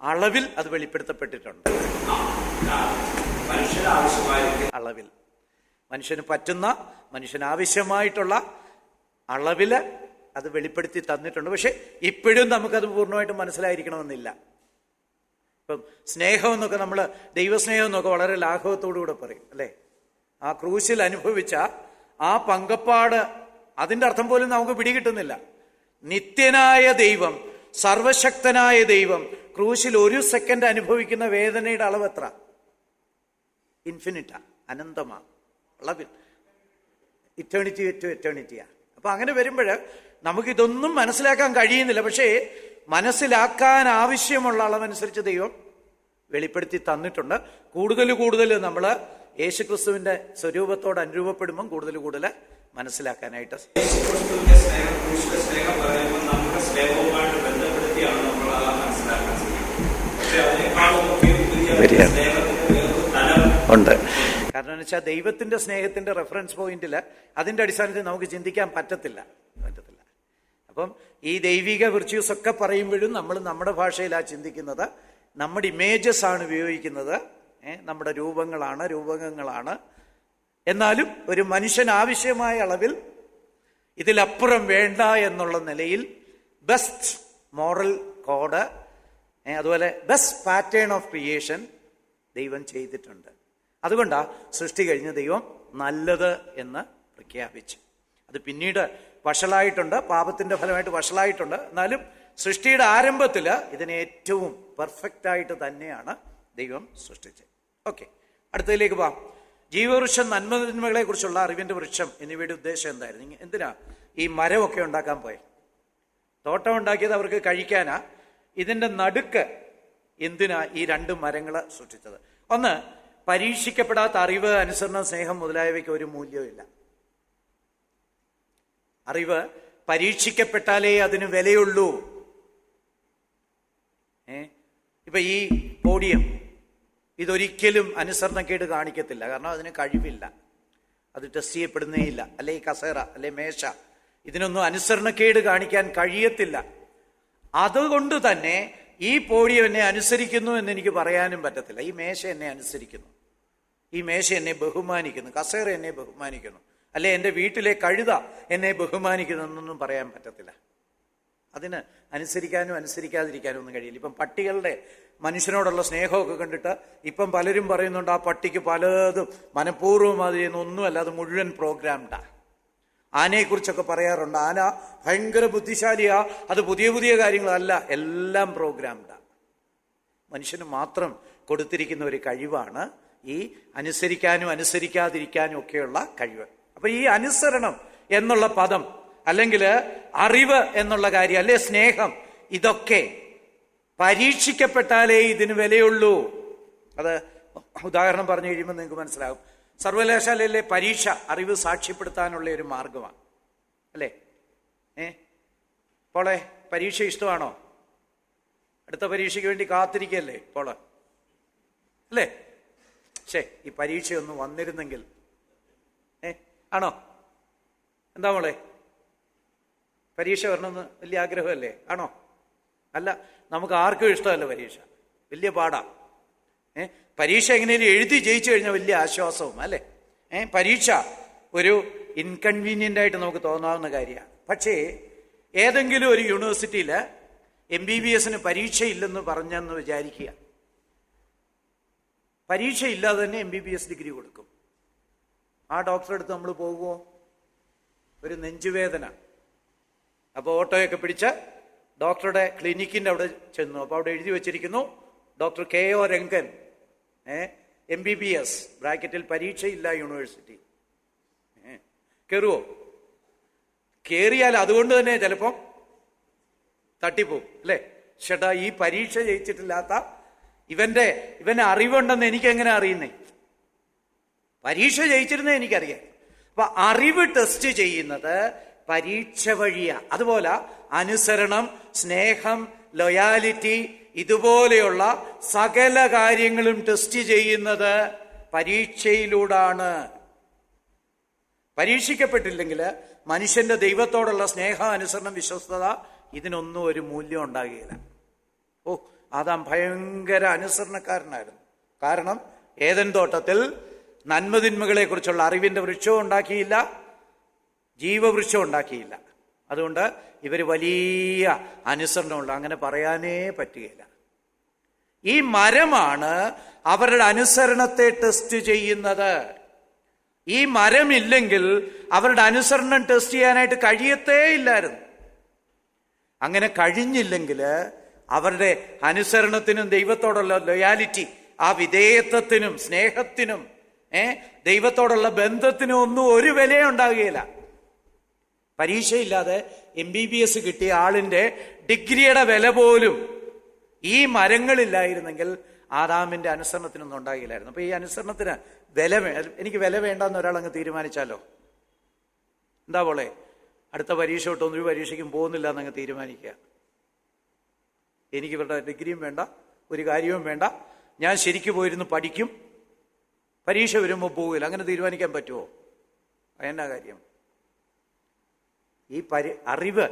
അളവിൽ അത് വെളിപ്പെടുത്തപ്പെട്ടിട്ടുണ്ട്. അളവിൽ മനുഷ്യന് പറ്റുന്ന, മനുഷ്യനാവശ്യമായിട്ടുള്ള അളവില് അത് വെളിപ്പെടുത്തി തന്നിട്ടുണ്ട്. പക്ഷെ ഇപ്പോഴും നമുക്കത് പൂർണ്ണമായിട്ട് മനസ്സിലായിരിക്കണമെന്നില്ല. ഇപ്പം സ്നേഹം എന്നൊക്കെ നമ്മൾ, ദൈവസ്നേഹം എന്നൊക്കെ വളരെ ലാഘവത്തോടുകൂടെ പറയും അല്ലേ. ആ ക്രൂശിൽ അനുഭവിച്ച ആ പങ്കപ്പാട്, അതിൻ്റെ അർത്ഥം പോലും നമുക്ക് പിടികിട്ടുന്നില്ല. നിത്യനായ ദൈവം, സർവശക്തനായ ദൈവം ക്രൂശിൽ ഒരു സെക്കൻഡ് അനുഭവിക്കുന്ന വേദനയുടെ അളവ് എത്ര? ഇൻഫിനിറ്റാ, അനന്തമാ, അളവിൽ, ഇറ്റേണിറ്റി ടു എറ്റേണിറ്റിയാ. അപ്പൊ അങ്ങനെ വരുമ്പോൾ നമുക്കിതൊന്നും മനസ്സിലാക്കാൻ കഴിയുന്നില്ല. പക്ഷേ മനസ്സിലാക്കാൻ ആവശ്യമുള്ള അളവനുസരിച്ച് ദൈവം വെളിപ്പെടുത്തി തന്നിട്ടുണ്ട്. കൂടുതൽ നമ്മൾ യേശുക്രിസ്തുവിന്റെ സ്വരൂപത്തോട് അനുരൂപപ്പെടുമ്പം കൂടുതൽ മനസ്സിലാക്കാനായിട്ട്. ഉണ്ട്. കാരണം എന്ന് വെച്ചാൽ ദൈവത്തിന്റെ സ്നേഹത്തിന്റെ റെഫറൻസ് പോയിന്റിൽ അതിന്റെ അടിസ്ഥാനത്തിൽ നമുക്ക് ചിന്തിക്കാൻ പറ്റത്തില്ല. അപ്പം ഈ ദൈവിക വിർച്യൂസ് ഒക്കെ പറയുമ്പോഴും നമ്മൾ നമ്മുടെ ഭാഷയിലാണ് ചിന്തിക്കുന്നത്. നമ്മുടെ ഇമേജസ് ആണ് ഉപയോഗിക്കുന്നത്, നമ്മുടെ രൂപങ്ങളാണ്. എന്നാലും ഒരു മനുഷ്യൻ ആവശ്യമായ അളവിൽ ഇതിലപ്പുറം വേണ്ട എന്നുള്ള നിലയിൽ ബെസ്റ്റ് മോറൽ കോഡ്, അതുപോലെ ബെസ്റ്റ് പാറ്റേൺ ഓഫ് ക്രിയേഷൻ ദൈവം ചെയ്തിട്ടുണ്ട്. അതുകൊണ്ടാണ് സൃഷ്ടി കഴിഞ്ഞ് ദൈവം നല്ലത് എന്ന് പ്രഖ്യാപിച്ചു. അത് പിന്നീട് വഷളായിട്ടുണ്ട്, പാപത്തിന്റെ ഫലമായിട്ട് വഷളായിട്ടുണ്ട്. എന്നാലും സൃഷ്ടിയുടെ ആരംഭത്തിൽ ഇതിനെ ഏറ്റവും പെർഫെക്റ്റ് ആയിട്ട് തന്നെയാണ് ദൈവം സൃഷ്ടിച്ചത്. ഓക്കെ, അടുത്തതിലേക്ക് പോവാം. ജീവവൃക്ഷം, നന്മതിന്മകളെ കുറിച്ചുള്ള അറിവിന്റെ വൃക്ഷം എന്നിവയുടെ ഉദ്ദേശം എന്തായിരുന്നു? എന്തിനാ ഈ മരമൊക്കെ ഉണ്ടാക്കാൻ പോയെ? തോട്ടം ഉണ്ടാക്കിയത് അവർക്ക് കഴിക്കാനാ. ഇതിന്റെ നടുക്ക് എന്തിനാ ഈ രണ്ട് മരങ്ങൾ സൃഷ്ടിച്ചത്? ഒന്ന്, പരീക്ഷിക്കപ്പെടാത്ത അറിവ്, അനുസരണം, സ്നേഹം മുതലായവയ്ക്ക് ഒരു മൂല്യമില്ല. അറിവ് പരീക്ഷിക്കപ്പെട്ടാലേ അതിന് വിലയുള്ളൂ. ഇപ്പൊ ഈ പോഡിയം ഇതൊരിക്കലും അനുസരണക്കേട് കാണിക്കത്തില്ല. കാരണം അതിന് കഴിവില്ല, അത് ടെസ്റ്റ് ചെയ്യപ്പെടുന്നേയില്ല. അല്ലെ ഈ കസേര, അല്ലെ മേശ, ഇതിനൊന്നും അനുസരണക്കേട് കാണിക്കാൻ കഴിയത്തില്ല. അതുകൊണ്ട് തന്നെ ഈ പോഡിയം എന്നെ അനുസരിക്കുന്നു എന്ന് എനിക്ക് പറയാനും പറ്റത്തില്ല. ഈ മേശ എന്നെ അനുസരിക്കുന്നു, ഈ മേശ എന്നെ ബഹുമാനിക്കുന്നു, കസേര എന്നെ ബഹുമാനിക്കുന്നു, അല്ലെ എൻ്റെ വീട്ടിലെ കഴുത എന്നെ ബഹുമാനിക്കുന്നു എന്നൊന്നും പറയാൻ പറ്റത്തില്ല. അതിന് അനുസരിക്കാനും അനുസരിക്കാതിരിക്കാനും ഒന്നും കഴിയില്ല. ഇപ്പം പട്ടികളുടെ മനുഷ്യനോടുള്ള സ്നേഹമൊക്കെ കണ്ടിട്ട് ഇപ്പം പലരും പറയുന്നുണ്ട് ആ പട്ടിക്ക് പലതും മനഃപൂർവ്വം അത് ചെയ്യുന്നൊന്നുമല്ല, അത് മുഴുവൻ പ്രോഗ്രാംഡാ. ആനയെക്കുറിച്ചൊക്കെ പറയാറുണ്ട്, ആന ഭയങ്കര ബുദ്ധിശാലിയാ, അത് പുതിയ കാര്യങ്ങളല്ല, എല്ലാം പ്രോഗ്രാംഡാ. മനുഷ്യന് മാത്രം കൊടുത്തിരിക്കുന്ന ഒരു കഴിവാണ് ഈ അനുസരിക്കാനും അനുസരിക്കാതിരിക്കാനും ഒക്കെയുള്ള കഴിവ്. അപ്പൊ ഈ അനുസരണം എന്നുള്ള പദം, അല്ലെങ്കിൽ അറിവ് എന്നുള്ള കാര്യം, അല്ലെ സ്നേഹം, ഇതൊക്കെ പരീക്ഷിക്കപ്പെട്ടാലേ ഇതിന് വിലയുള്ളൂ. അത് ഉദാഹരണം പറഞ്ഞു കഴിയുമ്പോൾ നിങ്ങൾക്ക് മനസ്സിലാകും. സർവകലാശാലയിലെ പരീക്ഷ അറിവ് സാക്ഷ്യപ്പെടുത്താനുള്ള ഒരു മാർഗമാണ് അല്ലേ. പോളെ, പരീക്ഷ ഇഷ്ടമാണോ? അടുത്ത പരീക്ഷയ്ക്ക് വേണ്ടി കാത്തിരിക്കല്ലേ പോളെ, അല്ലേ? ഈ പരീക്ഷയൊന്ന് വന്നിരുന്നെങ്കിൽ ആണോ? എന്താ മോളെ, പരീക്ഷ വരണമെന്ന് വലിയ ആഗ്രഹമല്ലേ? ആണോ? അല്ല, നമുക്ക് ആർക്കും ഇഷ്ടമല്ല പരീക്ഷ, വലിയ പാടാ. പരീക്ഷ എങ്ങനെയും എഴുതി ജയിച്ചു കഴിഞ്ഞാൽ വലിയ ആശ്വാസവും അല്ലേ. പരീക്ഷ ഒരു ഇൻകൺവീനിയൻ്റ് ആയിട്ട് നമുക്ക് തോന്നാവുന്ന കാര്യമാണ്. പക്ഷേ ഏതെങ്കിലും ഒരു യൂണിവേഴ്സിറ്റിയിൽ MBBS പരീക്ഷയില്ലെന്ന് പറഞ്ഞെന്ന് വിചാരിക്കുക. പരീക്ഷയില്ലാതെ തന്നെ MBBS ഡിഗ്രി കൊടുക്കും. ആ ഡോക്ടറെ അടുത്ത് നമ്മൾ പോകുമോ? ഒരു നെഞ്ചുവേദന. അപ്പോൾ ഓട്ടോയൊക്കെ പിടിച്ച് ഡോക്ടറുടെ ക്ലിനിക്കിൻ്റെ അവിടെ ചെന്നു. അപ്പോൾ അവിടെ എഴുതി വെച്ചിരിക്കുന്നു, ഡോക്ടർ KO രംഗൻ, MBBS ബ്രാക്കറ്റിൽ പരീക്ഷയില്ല യൂണിവേഴ്സിറ്റി. കയറുവോ? കയറിയാൽ അതുകൊണ്ട് തന്നെ ചിലപ്പം തട്ടിപ്പോവും അല്ലേ? ചേട്ടാ, ഈ പരീക്ഷ ജയിച്ചിട്ടില്ലാത്ത ഇവന്റെ അറിവുണ്ടെന്ന് എനിക്കെങ്ങനെ അറിയുന്നേ? പരീക്ഷ ജയിച്ചിരുന്നേ എനിക്കറിയാം. അപ്പൊ അറിവ് ടെസ്റ്റ് ചെയ്യുന്നത് പരീക്ഷ വഴിയാ. അതുപോലെ അനുസരണം, സ്നേഹം, ലൊയാലിറ്റി, ഇതുപോലെയുള്ള സകല കാര്യങ്ങളും ടെസ്റ്റ് ചെയ്യുന്നത് പരീക്ഷയിലൂടാണ്. പരീക്ഷിക്കപ്പെട്ടില്ലെങ്കിൽ മനുഷ്യന്റെ ദൈവത്തോടുള്ള സ്നേഹം, അനുസരണം, വിശ്വസ്തത ഇതിനൊന്നും ഒരു മൂല്യം ഉണ്ടാകുകയില്ല. ആദാം ഭയങ്കര അനുസരണക്കാരനായിരുന്നു. കാരണം ഏദൻ തോട്ടത്തിൽ നന്മതിന്മകളെ കുറിച്ചുള്ള അറിവിന്റെ വൃക്ഷവും ഉണ്ടാക്കിയില്ല, ജീവവൃക്ഷവും ഉണ്ടാക്കിയില്ല. അതുകൊണ്ട് ഇവർ വലിയ അനുസരണമുള്ള, അങ്ങനെ പറയാനേ പറ്റുകയില്ല. ഈ മരമാണ് അവരുടെ അനുസരണത്തെ ടെസ്റ്റ് ചെയ്യുന്നത്. ഈ മരമില്ലെങ്കിൽ അവരുടെ അനുസരണം ടെസ്റ്റ് ചെയ്യാനായിട്ട് കഴിയത്തേ ഇല്ലായിരുന്നു. അങ്ങനെ കഴിഞ്ഞില്ലെങ്കിൽ അവരുടെ അനുസരണത്തിനും ദൈവത്തോടുള്ള ലൊയാലിറ്റി, ആ വിധേയത്വത്തിനും സ്നേഹത്തിനും ദൈവത്തോടുള്ള ബന്ധത്തിനും ഒന്നും ഒരു വിലയുണ്ടാകുകയില്ല. പരീക്ഷയില്ലാതെ MBBS കിട്ടിയ ആളിന്റെ ഡിഗ്രിയുടെ വില പോലും ഈ മരങ്ങളില്ലായിരുന്നെങ്കിൽ ആദാമിന്റെ അനുസരണത്തിനൊന്നും ഉണ്ടാകില്ലായിരുന്നു. അപ്പൊ ഈ അനുസരണത്തിന് എനിക്ക് വില വേണ്ടെന്ന് ഒരാൾ അങ്ങ് തീരുമാനിച്ചാലോ, എന്താ പോലെ അടുത്ത പരീക്ഷ തൊട്ടൊന്നും ഒരു പരീക്ഷയ്ക്കും പോകുന്നില്ല എന്നങ്ങ് തീരുമാനിക്കുക. എനിക്ക് ഇവരുടെ ഡിഗ്രിയും വേണ്ട, ഒരു കാര്യവും വേണ്ട, ഞാൻ ശരിക്കും പോയിരുന്നു പഠിക്കും, പരീക്ഷ വരുമ്പോൾ പോകില്ല, അങ്ങനെ തീരുമാനിക്കാൻ പറ്റുമോ? എന്നാ കാര്യം? ഈ അറിവ്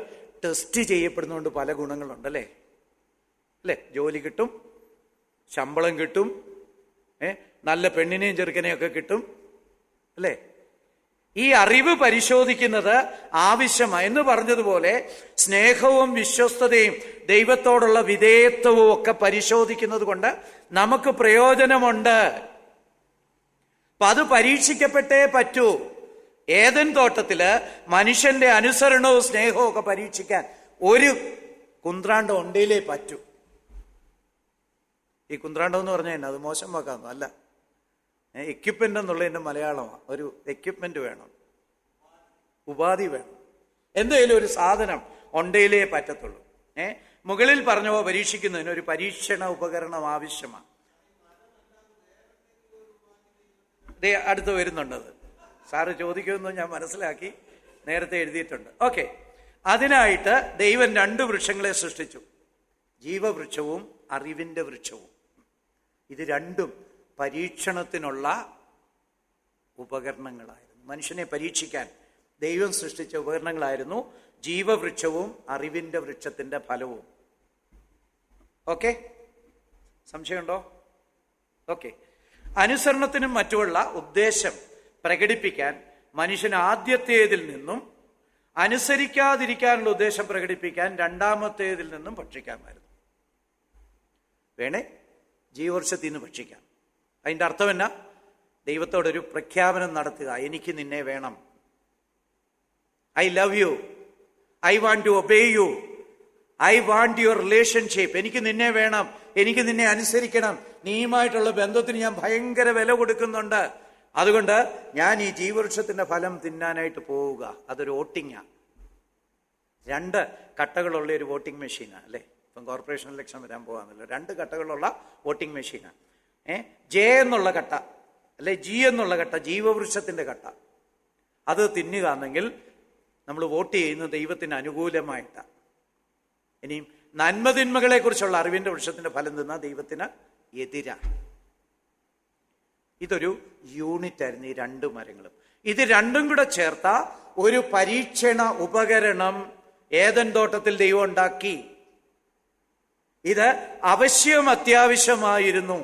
ടെസ്റ്റ് ചെയ്യപ്പെടുന്നതുകൊണ്ട് പല ഗുണങ്ങളുണ്ടല്ലേ? അല്ലേ? ജോലി കിട്ടും, ശമ്പളം കിട്ടും, നല്ല പെണ്ണിനെയും ചെറുക്കനെയും ഒക്കെ കിട്ടും അല്ലേ? ഈ അറിവ് പരിശോധിക്കുന്നത് ആവശ്യമാണ്. എന്ന് പറഞ്ഞതുപോലെ സ്നേഹവും വിശ്വസ്തതയും ദൈവത്തോടുള്ള വിധേയത്വവും ഒക്കെ പരിശോധിക്കുന്നത് കൊണ്ട് നമുക്ക് പ്രയോജനമുണ്ട്. അപ്പൊ അത് പരീക്ഷിക്കപ്പെട്ടേ പറ്റൂ. ഏദൻ തോട്ടത്തില് മനുഷ്യന്റെ അനുസരണവും സ്നേഹവും ഒക്കെ പരീക്ഷിക്കാൻ ഒരു കുന്ത്രാണ്ടം ഉണ്ടേലേ പറ്റൂ. ഈ കുന്ത്രാണ്ടം എന്ന് പറഞ്ഞാൽ അത് മോശം വാക്കാന്നോ അല്ല, എക്യുപ്മെന്റ് എന്നുള്ളതിന്റെ മലയാളമാണ്. ഒരു എക്യുപ്മെന്റ് വേണം, ഉപാധി വേണം, എന്തെങ്കിലും ഒരു സാധനം ഉണ്ടേലേ പറ്റത്തുള്ളൂ. മുകളിൽ പറഞ്ഞവ പരീക്ഷിക്കുന്നതിന് ഒരു പരീക്ഷണ ഉപകരണം ആവശ്യമാണ്. അടുത്ത് വരുന്നുണ്ടത്, സാറ് ചോദിക്കുമെന്ന് ഞാൻ മനസ്സിലാക്കി, നേരത്തെ എഴുതിയിട്ടുണ്ട്. ഓക്കെ, അതിനായിട്ട് ദൈവം 2 വൃക്ഷങ്ങളെ സൃഷ്ടിച്ചു, ജീവവൃക്ഷവും അറിവിന്റെ വൃക്ഷവും. ഇത് രണ്ടും പരീക്ഷണത്തിനുള്ള ഉപകരണങ്ങളായിരുന്നു. മനുഷ്യനെ പരീക്ഷിക്കാൻ ദൈവം സൃഷ്ടിച്ച ഉപകരണങ്ങളായിരുന്നു ജീവവൃക്ഷവും അറിവിന്റെ വൃക്ഷത്തിന്റെ ഫലവും. ഓക്കെ, സംശയമുണ്ടോ? ഓക്കെ, അനുസരണത്തിനും മറ്റുമുള്ള ഉദ്ദേശം പ്രകടിപ്പിക്കാൻ മനുഷ്യൻ ആദ്യത്തേതിൽ നിന്നും, അനുസരിക്കാതിരിക്കാനുള്ള ഉദ്ദേശം പ്രകടിപ്പിക്കാൻ രണ്ടാമത്തേതിൽ നിന്നും ഭക്ഷിക്കാമായിരുന്നു. വേണേ ജീവവൃക്ഷത്തിൽ നിന്ന് ഭക്ഷിക്കാം. അതിൻ്റെ അർത്ഥം എന്നാ? ദൈവത്തോടൊരു പ്രഖ്യാപനം നടത്തുക, എനിക്ക് നിന്നെ വേണം, I love you, I want to obey you, I want your relationship, എനിക്ക് നിന്നെ വേണം, എനിക്ക് നിന്നെ അനുസരിക്കണം, നീയുമായിട്ടുള്ള ബന്ധത്തിന് ഞാൻ ഭയങ്കര വില കൊടുക്കുന്നുണ്ട്, അതുകൊണ്ട് ഞാൻ ഈ ജീവവൃക്ഷത്തിന്റെ ഫലം തിന്നാനായിട്ട് പോവുക. അതൊരു വോട്ടിങ്ങാണ്. 2 കട്ടകളുള്ള ഒരു വോട്ടിംഗ് മെഷീനാണ് അല്ലേ? ഇപ്പം കോർപ്പറേഷൻ ഇലക്ഷൻ വരാൻ പോകാന്നല്ലോ, 2 കട്ടകളുള്ള വോട്ടിംഗ് മെഷീനാണ്. ജെ എന്നുള്ള കട്ട അല്ലെ ജി എന്നുള്ള കട്ട, ജീവവൃക്ഷത്തിന്റെ കട്ട, അത് തിന്നുക എന്നെങ്കിൽ നമ്മൾ വോട്ട് ചെയ്യുന്നത് ദൈവത്തിന് അനുകൂലമായിട്ടാണ്. ഇനിയും നന്മതിന്മകളെ കുറിച്ചുള്ള അറിവിന്റെ വൃക്ഷത്തിന്റെ ഫലം തിന്നാൽ ദൈവത്തിന് എതിരാണ്. ഇതൊരു യൂണിറ്റ് ആയിരുന്നു ഈ 2 മരങ്ങളും. ഇത് രണ്ടും കൂടെ ചേർത്ത ഒരു പരീക്ഷണ ഉപകരണം ഏദൻ തോട്ടത്തിൽ ദൈവം ഉണ്ടാക്കി. ഇത് അത്യാവശ്യമായിരുന്നു.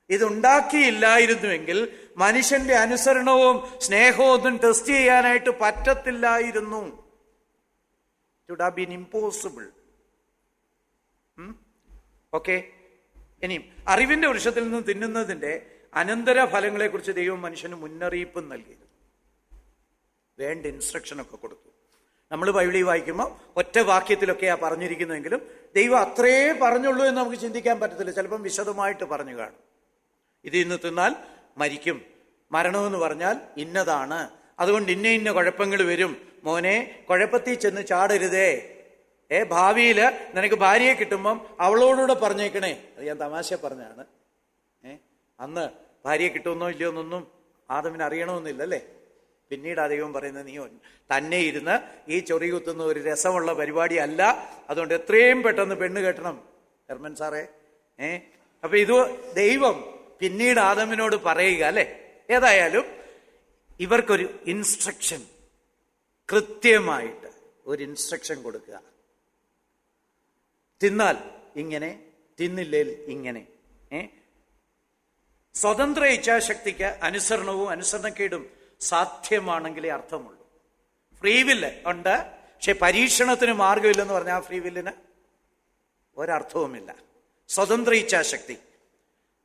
ഇതുണ്ടാക്കിയില്ലായിരുന്നുവെങ്കിൽ മനുഷ്യന്റെ അനുസരണവും സ്നേഹവും ഒന്നും ടെസ്റ്റ് ചെയ്യാനായിട്ട് പറ്റത്തില്ലായിരുന്നു. It would have been impossible. Okay, ഇനിയും അറിവിന്റെ വൃക്ഷത്തിൽ നിന്ന് തിന്നുന്നതിന്റെ അനന്തര ഫലങ്ങളെ കുറിച്ച് ദൈവം മനുഷ്യന് മുന്നറിയിപ്പ് നൽകിയിരുന്നു. വേണ്ട ഇൻസ്ട്രക്ഷനൊക്കെ കൊടുത്തു. നമ്മൾ ബൈബിളിൽ വായിക്കുമ്പോൾ ഒറ്റ വാക്യത്തിലൊക്കെയാണ് പറഞ്ഞിരിക്കുന്നതെങ്കിലും ദൈവം അത്രേ പറഞ്ഞുള്ളൂ എന്ന് നമുക്ക് ചിന്തിക്കാൻ പറ്റത്തില്ല. ചിലപ്പം വിശദമായിട്ട് പറഞ്ഞു കാണും. ഇത് ഇന്ന് തിന്നാൽ മരിക്കും, മരണമെന്ന് പറഞ്ഞാൽ ഇന്നതാണ്, അതുകൊണ്ട് ഇന്ന ഇന്ന കുഴപ്പങ്ങൾ വരും, മോനെ കുഴപ്പത്തിൽ ചെന്ന് ചാടരുതേ, ഭാവിയിൽ നിനക്ക് ഭാര്യയെ കിട്ടുമ്പം അവളോടുകൂടെ പറഞ്ഞേക്കണേ. അത് ഞാൻ തമാശ പറഞ്ഞാണ്. അന്ന് ഭാര്യയെ കിട്ടുമെന്നോ ഇല്ലയോ എന്നൊന്നും ആദമിന് അറിയണമെന്നില്ല അല്ലേ. പിന്നീട് ആ ദൈവം പറയുന്നത്, നീ തന്നെ ഇരുന്ന് ഈ ചൊറി കുത്തുന്ന ഒരു രസമുള്ള പരിപാടി അല്ല, അതുകൊണ്ട് എത്രയും പെട്ടെന്ന് പെണ്ണ് കെട്ടണം ഹെർമൻ സാറേ. അപ്പൊ ഇത് ദൈവം പിന്നീട് ആദമിനോട് പറയുക അല്ലെ. ഏതായാലും ഇവർക്കൊരു ഇൻസ്ട്രക്ഷൻ, കൃത്യമായിട്ട് ഒരു ഇൻസ്ട്രക്ഷൻ കൊടുക്കുക. തിന്നാൽ ഇങ്ങനെ, തിന്നില്ലേൽ ഇങ്ങനെ. സ്വതന്ത്ര ഇച്ഛാശക്തിക്ക് അനുസരണവും അനുസരണക്കേടും സാധ്യമാണെങ്കിലേ അർത്ഥമുള്ളൂ. ഫ്രീ വില്ല് ഉണ്ട്, പക്ഷെ പരീക്ഷണത്തിന് മാർഗമില്ലെന്ന് പറഞ്ഞാൽ ആ ഫ്രീ വില്ലിന് ഒരർത്ഥവുമില്ല. സ്വതന്ത്ര ഇച്ഛാശക്തി,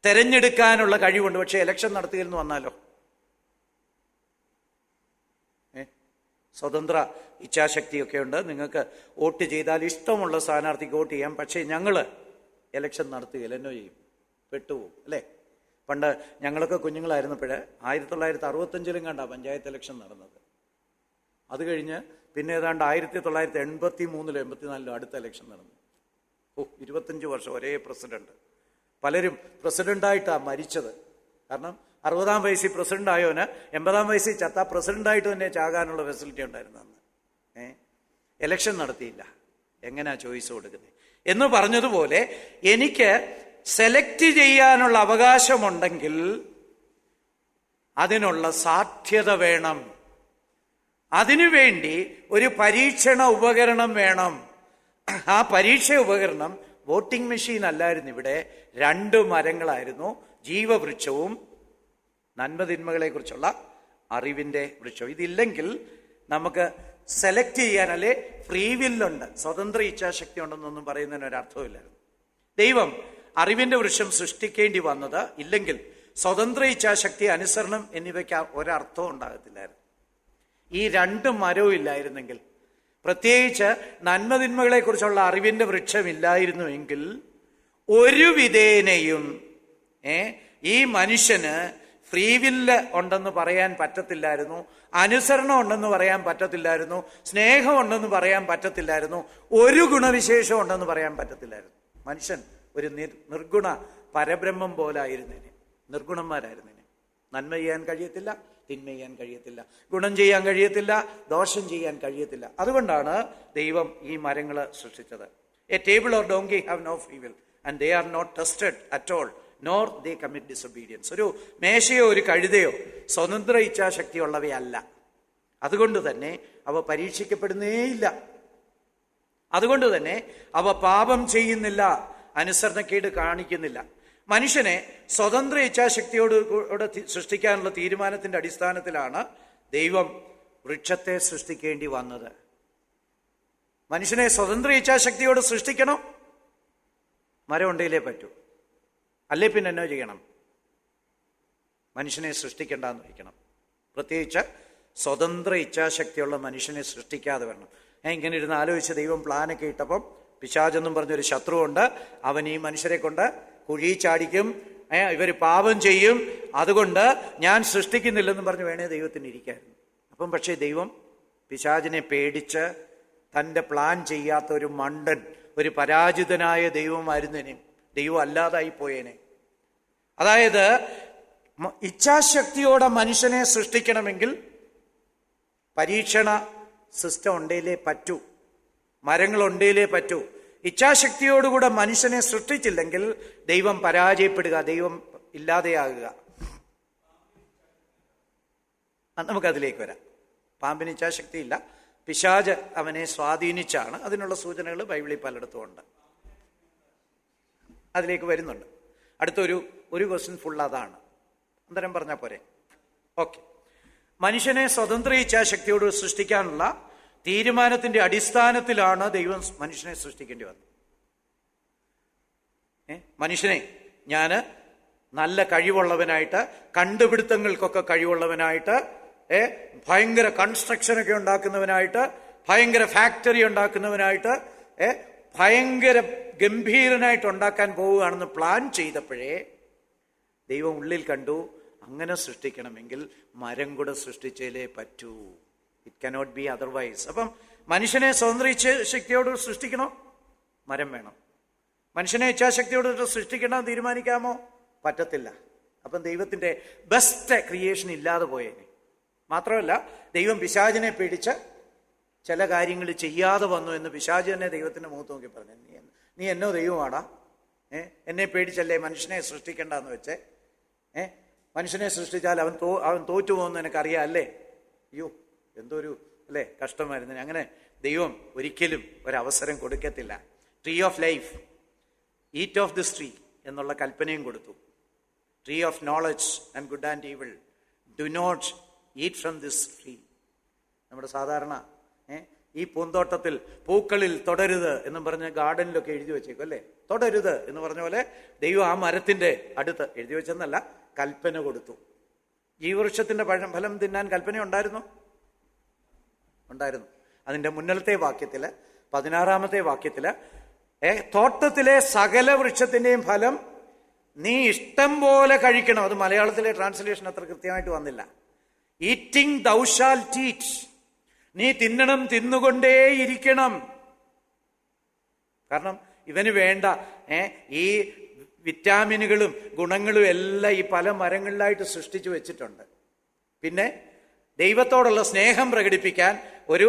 തെരഞ്ഞെടുക്കാനുള്ള കഴിവുണ്ട്, പക്ഷെ ഇലക്ഷൻ നടത്തുകയെന്ന് വന്നാലോ, സ്വതന്ത്ര ഇച്ഛാശക്തിയൊക്കെ ഉണ്ട്, നിങ്ങൾക്ക് വോട്ട് ചെയ്താൽ ഇഷ്ടമുള്ള സ്ഥാനാർത്ഥിക്ക് വോട്ട് ചെയ്യാം, പക്ഷേ ഞങ്ങൾ ഇലക്ഷൻ നടത്തുകയില്ല, എന്നോ ചെയ്യും, പെട്ടുപോകും അല്ലേ. പണ്ട് ഞങ്ങളൊക്കെ കുഞ്ഞുങ്ങളായിരുന്നപ്പോഴ് 1965 കണ്ടാ പഞ്ചായത്ത് ഇലക്ഷൻ നടന്നത്. അത് കഴിഞ്ഞ് പിന്നെ ഏതാണ്ട് 1983 84 അടുത്ത ഇലക്ഷൻ നടന്നു. 25 വർഷം ഒരേ പ്രസിഡന്റ്. പലരും പ്രസിഡന്റായിട്ടാണ് മരിച്ചത്. കാരണം 60-ാം വയസ്സിൽ പ്രസിഡന്റ് ആയോന് 80-ാം വയസ്സിൽ ചത്ത പ്രസിഡന്റായിട്ട് തന്നെ ചാകാനുള്ള ഫെസിലിറ്റി ഉണ്ടായിരുന്നു അന്ന്. എലക്ഷൻ നടത്തിയില്ല. എങ്ങനെയാ ചോയ്സ് കൊടുക്കുന്നത് എന്ന് പറഞ്ഞതുപോലെ എനിക്ക് സെലക്ട് ചെയ്യാനുള്ള അവകാശമുണ്ടെങ്കിൽ അതിനുള്ള സാധ്യത വേണം. അതിനുവേണ്ടി ഒരു പരീക്ഷണ ഉപകരണം വേണം. ആ പരീക്ഷ ഉപകരണം വോട്ടിംഗ് മെഷീൻ അല്ലായിരുന്നു. ഇവിടെ 2 മരങ്ങളായിരുന്നു, ജീവവൃക്ഷവും നന്മതിന്മകളെ കുറിച്ചുള്ള അറിവിന്റെ വൃക്ഷം. ഇതില്ലെങ്കിൽ നമുക്ക് സെലക്ട് ചെയ്യാൻ, അല്ലെ ഫ്രീ വില്ലുണ്ട്, സ്വതന്ത്ര ഇച്ഛാശക്തി ഉണ്ടെന്നൊന്നും പറയുന്നതിന് ഒരർത്ഥമില്ലായിരുന്നു. ദൈവം അറിവിന്റെ വൃക്ഷം സൃഷ്ടിക്കേണ്ടി വന്നത് ഇല്ലെങ്കിൽ സ്വതന്ത്ര ഇച്ഛാശക്തി, അനുസരണം എന്നിവയ്ക്ക് ഒരർത്ഥവും ഉണ്ടാകത്തില്ലായിരുന്നു. ഈ 2 മരവും ഇല്ലായിരുന്നെങ്കിൽ, പ്രത്യേകിച്ച് നന്മതിന്മകളെ കുറിച്ചുള്ള അറിവിന്റെ വൃക്ഷമില്ലായിരുന്നുവെങ്കിൽ ഒരു വിധേനയും ഈ മനുഷ്യന് ഫ്രീ വില്ല് ഉണ്ടെന്ന് പറയാൻ പറ്റത്തില്ലായിരുന്നു, അനുസരണം ഉണ്ടെന്ന് പറയാൻ പറ്റത്തില്ലായിരുന്നു, സ്നേഹം ഉണ്ടെന്ന് പറയാൻ പറ്റത്തില്ലായിരുന്നു, ഒരു ഗുണവിശേഷം ഉണ്ടെന്ന് പറയാൻ പറ്റത്തില്ലായിരുന്നു. മനുഷ്യൻ ഒരു നിർഗുണ പരബ്രഹ്മം പോലായിരുന്നേനെ, നിർഗുണന്മാരായിരുന്നേനെ. നന്മ ചെയ്യാൻ കഴിയത്തില്ല, തിന്മ ചെയ്യാൻ കഴിയത്തില്ല, ഗുണം ചെയ്യാൻ കഴിയത്തില്ല, ദോഷം ചെയ്യാൻ കഴിയത്തില്ല. അതുകൊണ്ടാണ് ദൈവം ഈ മരങ്ങൾ സൃഷ്ടിച്ചത്. A table or donkey have no free will and they are not tested at all nor they commit disobedience. ഒരു മേശയോ ഒരു കഴുതയോ സ്വതന്ത്ര ഇച്ഛാശക്തിയുള്ളവയല്ല. അതുകൊണ്ട് തന്നെ അവ പരീക്ഷിക്കപ്പെടുന്നേയില്ല. അതുകൊണ്ട് തന്നെ അവ പാപം ചെയ്യുന്നില്ല, അനുസരണക്കേട് കാണിക്കുന്നില്ല. മനുഷ്യനെ സ്വതന്ത്ര ഇച്ഛാശക്തിയോട് സൃഷ്ടിക്കാനുള്ള തീരുമാനത്തിന്റെ അടിസ്ഥാനത്തിലാണ് ദൈവം വൃക്ഷത്തെ സൃഷ്ടിക്കേണ്ടി വന്നത്. മനുഷ്യനെ സ്വതന്ത്ര ഇച്ഛാശക്തിയോട് സൃഷ്ടിക്കണം, മരം ഉണ്ടെങ്കിലേ പറ്റൂ. അല്ലേ പിന്നെ എന്നോ ചെയ്യണം? മനുഷ്യനെ സൃഷ്ടിക്കേണ്ടെന്ന് വയ്ക്കണം. പ്രത്യേകിച്ച് സ്വതന്ത്ര ഇച്ഛാശക്തിയുള്ള മനുഷ്യനെ സൃഷ്ടിക്കാതെ വരണം. ഞാൻ ഇങ്ങനെ ഇരുന്ന് ആലോചിച്ച് ദൈവം പ്ലാനൊക്കെ ഇട്ടപ്പം പിശാചെന്നും പറഞ്ഞൊരു ശത്രുവുണ്ട്. അവൻ ഈ മനുഷ്യരെ കൊണ്ട് കുഴി ചാടിക്കും, ഇവർ പാപം ചെയ്യും, അതുകൊണ്ട് ഞാൻ സൃഷ്ടിക്കുന്നില്ലെന്നും പറഞ്ഞ് വേണേ ദൈവത്തിന് ഇരിക്കായിരുന്നു. അപ്പം പക്ഷേ ദൈവം പിശാചിനെ പേടിച്ച് തൻ്റെ പ്ലാൻ ചെയ്യാത്ത ഒരു മണ്ടൻ, ഒരു പരാജിതനായ ദൈവമായിരുന്നേനെ, ദൈവം അല്ലാതായി പോയേനെ. അതായത് ഇച്ഛാശക്തിയോടെ മനുഷ്യനെ സൃഷ്ടിക്കണമെങ്കിൽ പരീക്ഷണ സിസ്റ്റം ഉണ്ടേലേ പറ്റൂ, മരങ്ങളുണ്ടേലേ പറ്റൂ. ഇച്ഛാശക്തിയോടുകൂടെ മനുഷ്യനെ സൃഷ്ടിച്ചില്ലെങ്കിൽ ദൈവം പരാജയപ്പെടുക, ദൈവം ഇല്ലാതെയാകുക. നമുക്കതിലേക്ക് വരാം. പാമ്പിന് ഇച്ഛാശക്തിയില്ല, പിശാച് അവനെ സ്വാധീനിച്ചാണ്. അതിനുള്ള സൂചനകൾ ബൈബിളിൽ പലയിടത്തും ഉണ്ട്. അതിലേക്ക് വരുന്നുണ്ട്. അടുത്തൊരു ക്വസ്റ്റ്യൻ ഫുൾ അതാണ്. അന്തരം പറഞ്ഞാൽ പോരെ? ഓക്കെ. മനുഷ്യനെ സ്വതന്ത്ര ഇച്ഛാശക്തിയോട് സൃഷ്ടിക്കാനുള്ള തീരുമാനത്തിന്റെ അടിസ്ഥാനത്തിലാണ് ദൈവം മനുഷ്യനെ സൃഷ്ടിക്കേണ്ടി വന്നത്. മനുഷ്യനെ ഞാൻ നല്ല കഴിവുള്ളവനായിട്ട്, കണ്ടുപിടുത്തങ്ങൾക്കൊക്കെ കഴിവുള്ളവനായിട്ട്, ഭയങ്കര കൺസ്ട്രക്ഷനൊക്കെ ഉണ്ടാക്കുന്നവനായിട്ട്, ഭയങ്കര ഫാക്ടറി ഉണ്ടാക്കുന്നവനായിട്ട്, ഭയങ്കര ഗംഭീരനായിട്ട് ഉണ്ടാക്കാൻ പോവുകയാണെന്ന് പ്ലാൻ ചെയ്തപ്പോഴേ ദൈവം ഉള്ളിൽ കണ്ടു, അങ്ങനെ സൃഷ്ടിക്കണമെങ്കിൽ മരം കൂടെ സൃഷ്ടിച്ചേലേ പറ്റൂ. It cannot be otherwise. അപ്പം മനുഷ്യനെ സ്വതന്ത്ര ശക്തിയോട് സൃഷ്ടിക്കണോ? മരം വേണം. മനുഷ്യനെ ഇച്ഛാശക്തിയോട് സൃഷ്ടിക്കണോ തീരുമാനിക്കാമോ? പറ്റത്തില്ല. അപ്പം ദൈവത്തിന്റെ ബെസ്റ്റ് ക്രിയേഷൻ ഇല്ലാതെ പോയേനെ. മാത്രമല്ല, ദൈവം പിശാചിനെ പേടിച്ച് ചില കാര്യങ്ങൾ ചെയ്യാതെ വന്നു എന്ന് പിശാച് തന്നെ ദൈവത്തിന്റെ മുഖത്ത് നോക്കി പറഞ്ഞു, നീ എന്നോ ദൈവമാടാ, എന്നെ പേടിച്ചല്ലേ മനുഷ്യനെ സൃഷ്ടിക്കണ്ടെന്ന് വെച്ചേ. മനുഷ്യനെ സൃഷ്ടിച്ചാൽ അവൻ തോറ്റുപോകുന്നു എനിക്കറിയാം അല്ലേ? അയ്യോ, എന്തൊരു അല്ലേ കഷ്ടമായിരുന്നു. അങ്ങനെ ദൈവം ഒരിക്കലും ഒരവസരം കൊടുക്കത്തില്ല. Tree of life, eat of this tree എന്നുള്ള കൽപ്പനയും കൊടുത്തു. Tree of knowledge and good and evil, do not eat from this tree. നമ്മുടെ സാധാരണ ഈ പൂന്തോട്ടത്തിൽ പൂക്കളിൽ തൊടരുത് എന്നും പറഞ്ഞ് ഗാർഡനിലൊക്കെ എഴുതി വെച്ചേക്കും അല്ലേ? തൊടരുത് എന്ന് പറഞ്ഞ പോലെ ദൈവം ആ മരത്തിന്റെ അടുത്ത് എഴുതി വെച്ചെന്നല്ല, കൽപ്പന കൊടുത്തു. ജീവവൃക്ഷത്തിന്റെ ഫലം തിന്നാൻ കൽപ്പന ഉണ്ടായിരുന്നു. അതിന്റെ മുന്നിലത്തെ വാക്യത്തില് 16-ാമത്തെ വാക്യത്തില് തോട്ടത്തിലെ സകല വൃക്ഷത്തിന്റെയും ഫലം നീ ഇഷ്ടം പോലെ കഴിക്കണം. അത് മലയാളത്തിലെ ട്രാൻസ്ലേഷൻ അത്ര കൃത്യമായിട്ട് വന്നില്ല. ഈറ്റിംഗ് ദൗ ഷാൽട്ട് ഈറ്റ്, നീ തിന്നണം, തിന്നുകൊണ്ടേയിരിക്കണം. കാരണം ഇവന് വേണ്ട ഈ വിറ്റാമിനുകളും ഗുണങ്ങളും എല്ലാം ഈ പല മരങ്ങളിലായിട്ട് സൃഷ്ടിച്ചു വെച്ചിട്ടുണ്ട്. പിന്നെ ദൈവത്തോടുള്ള സ്നേഹം പ്രകടിപ്പിക്കാൻ ഒരു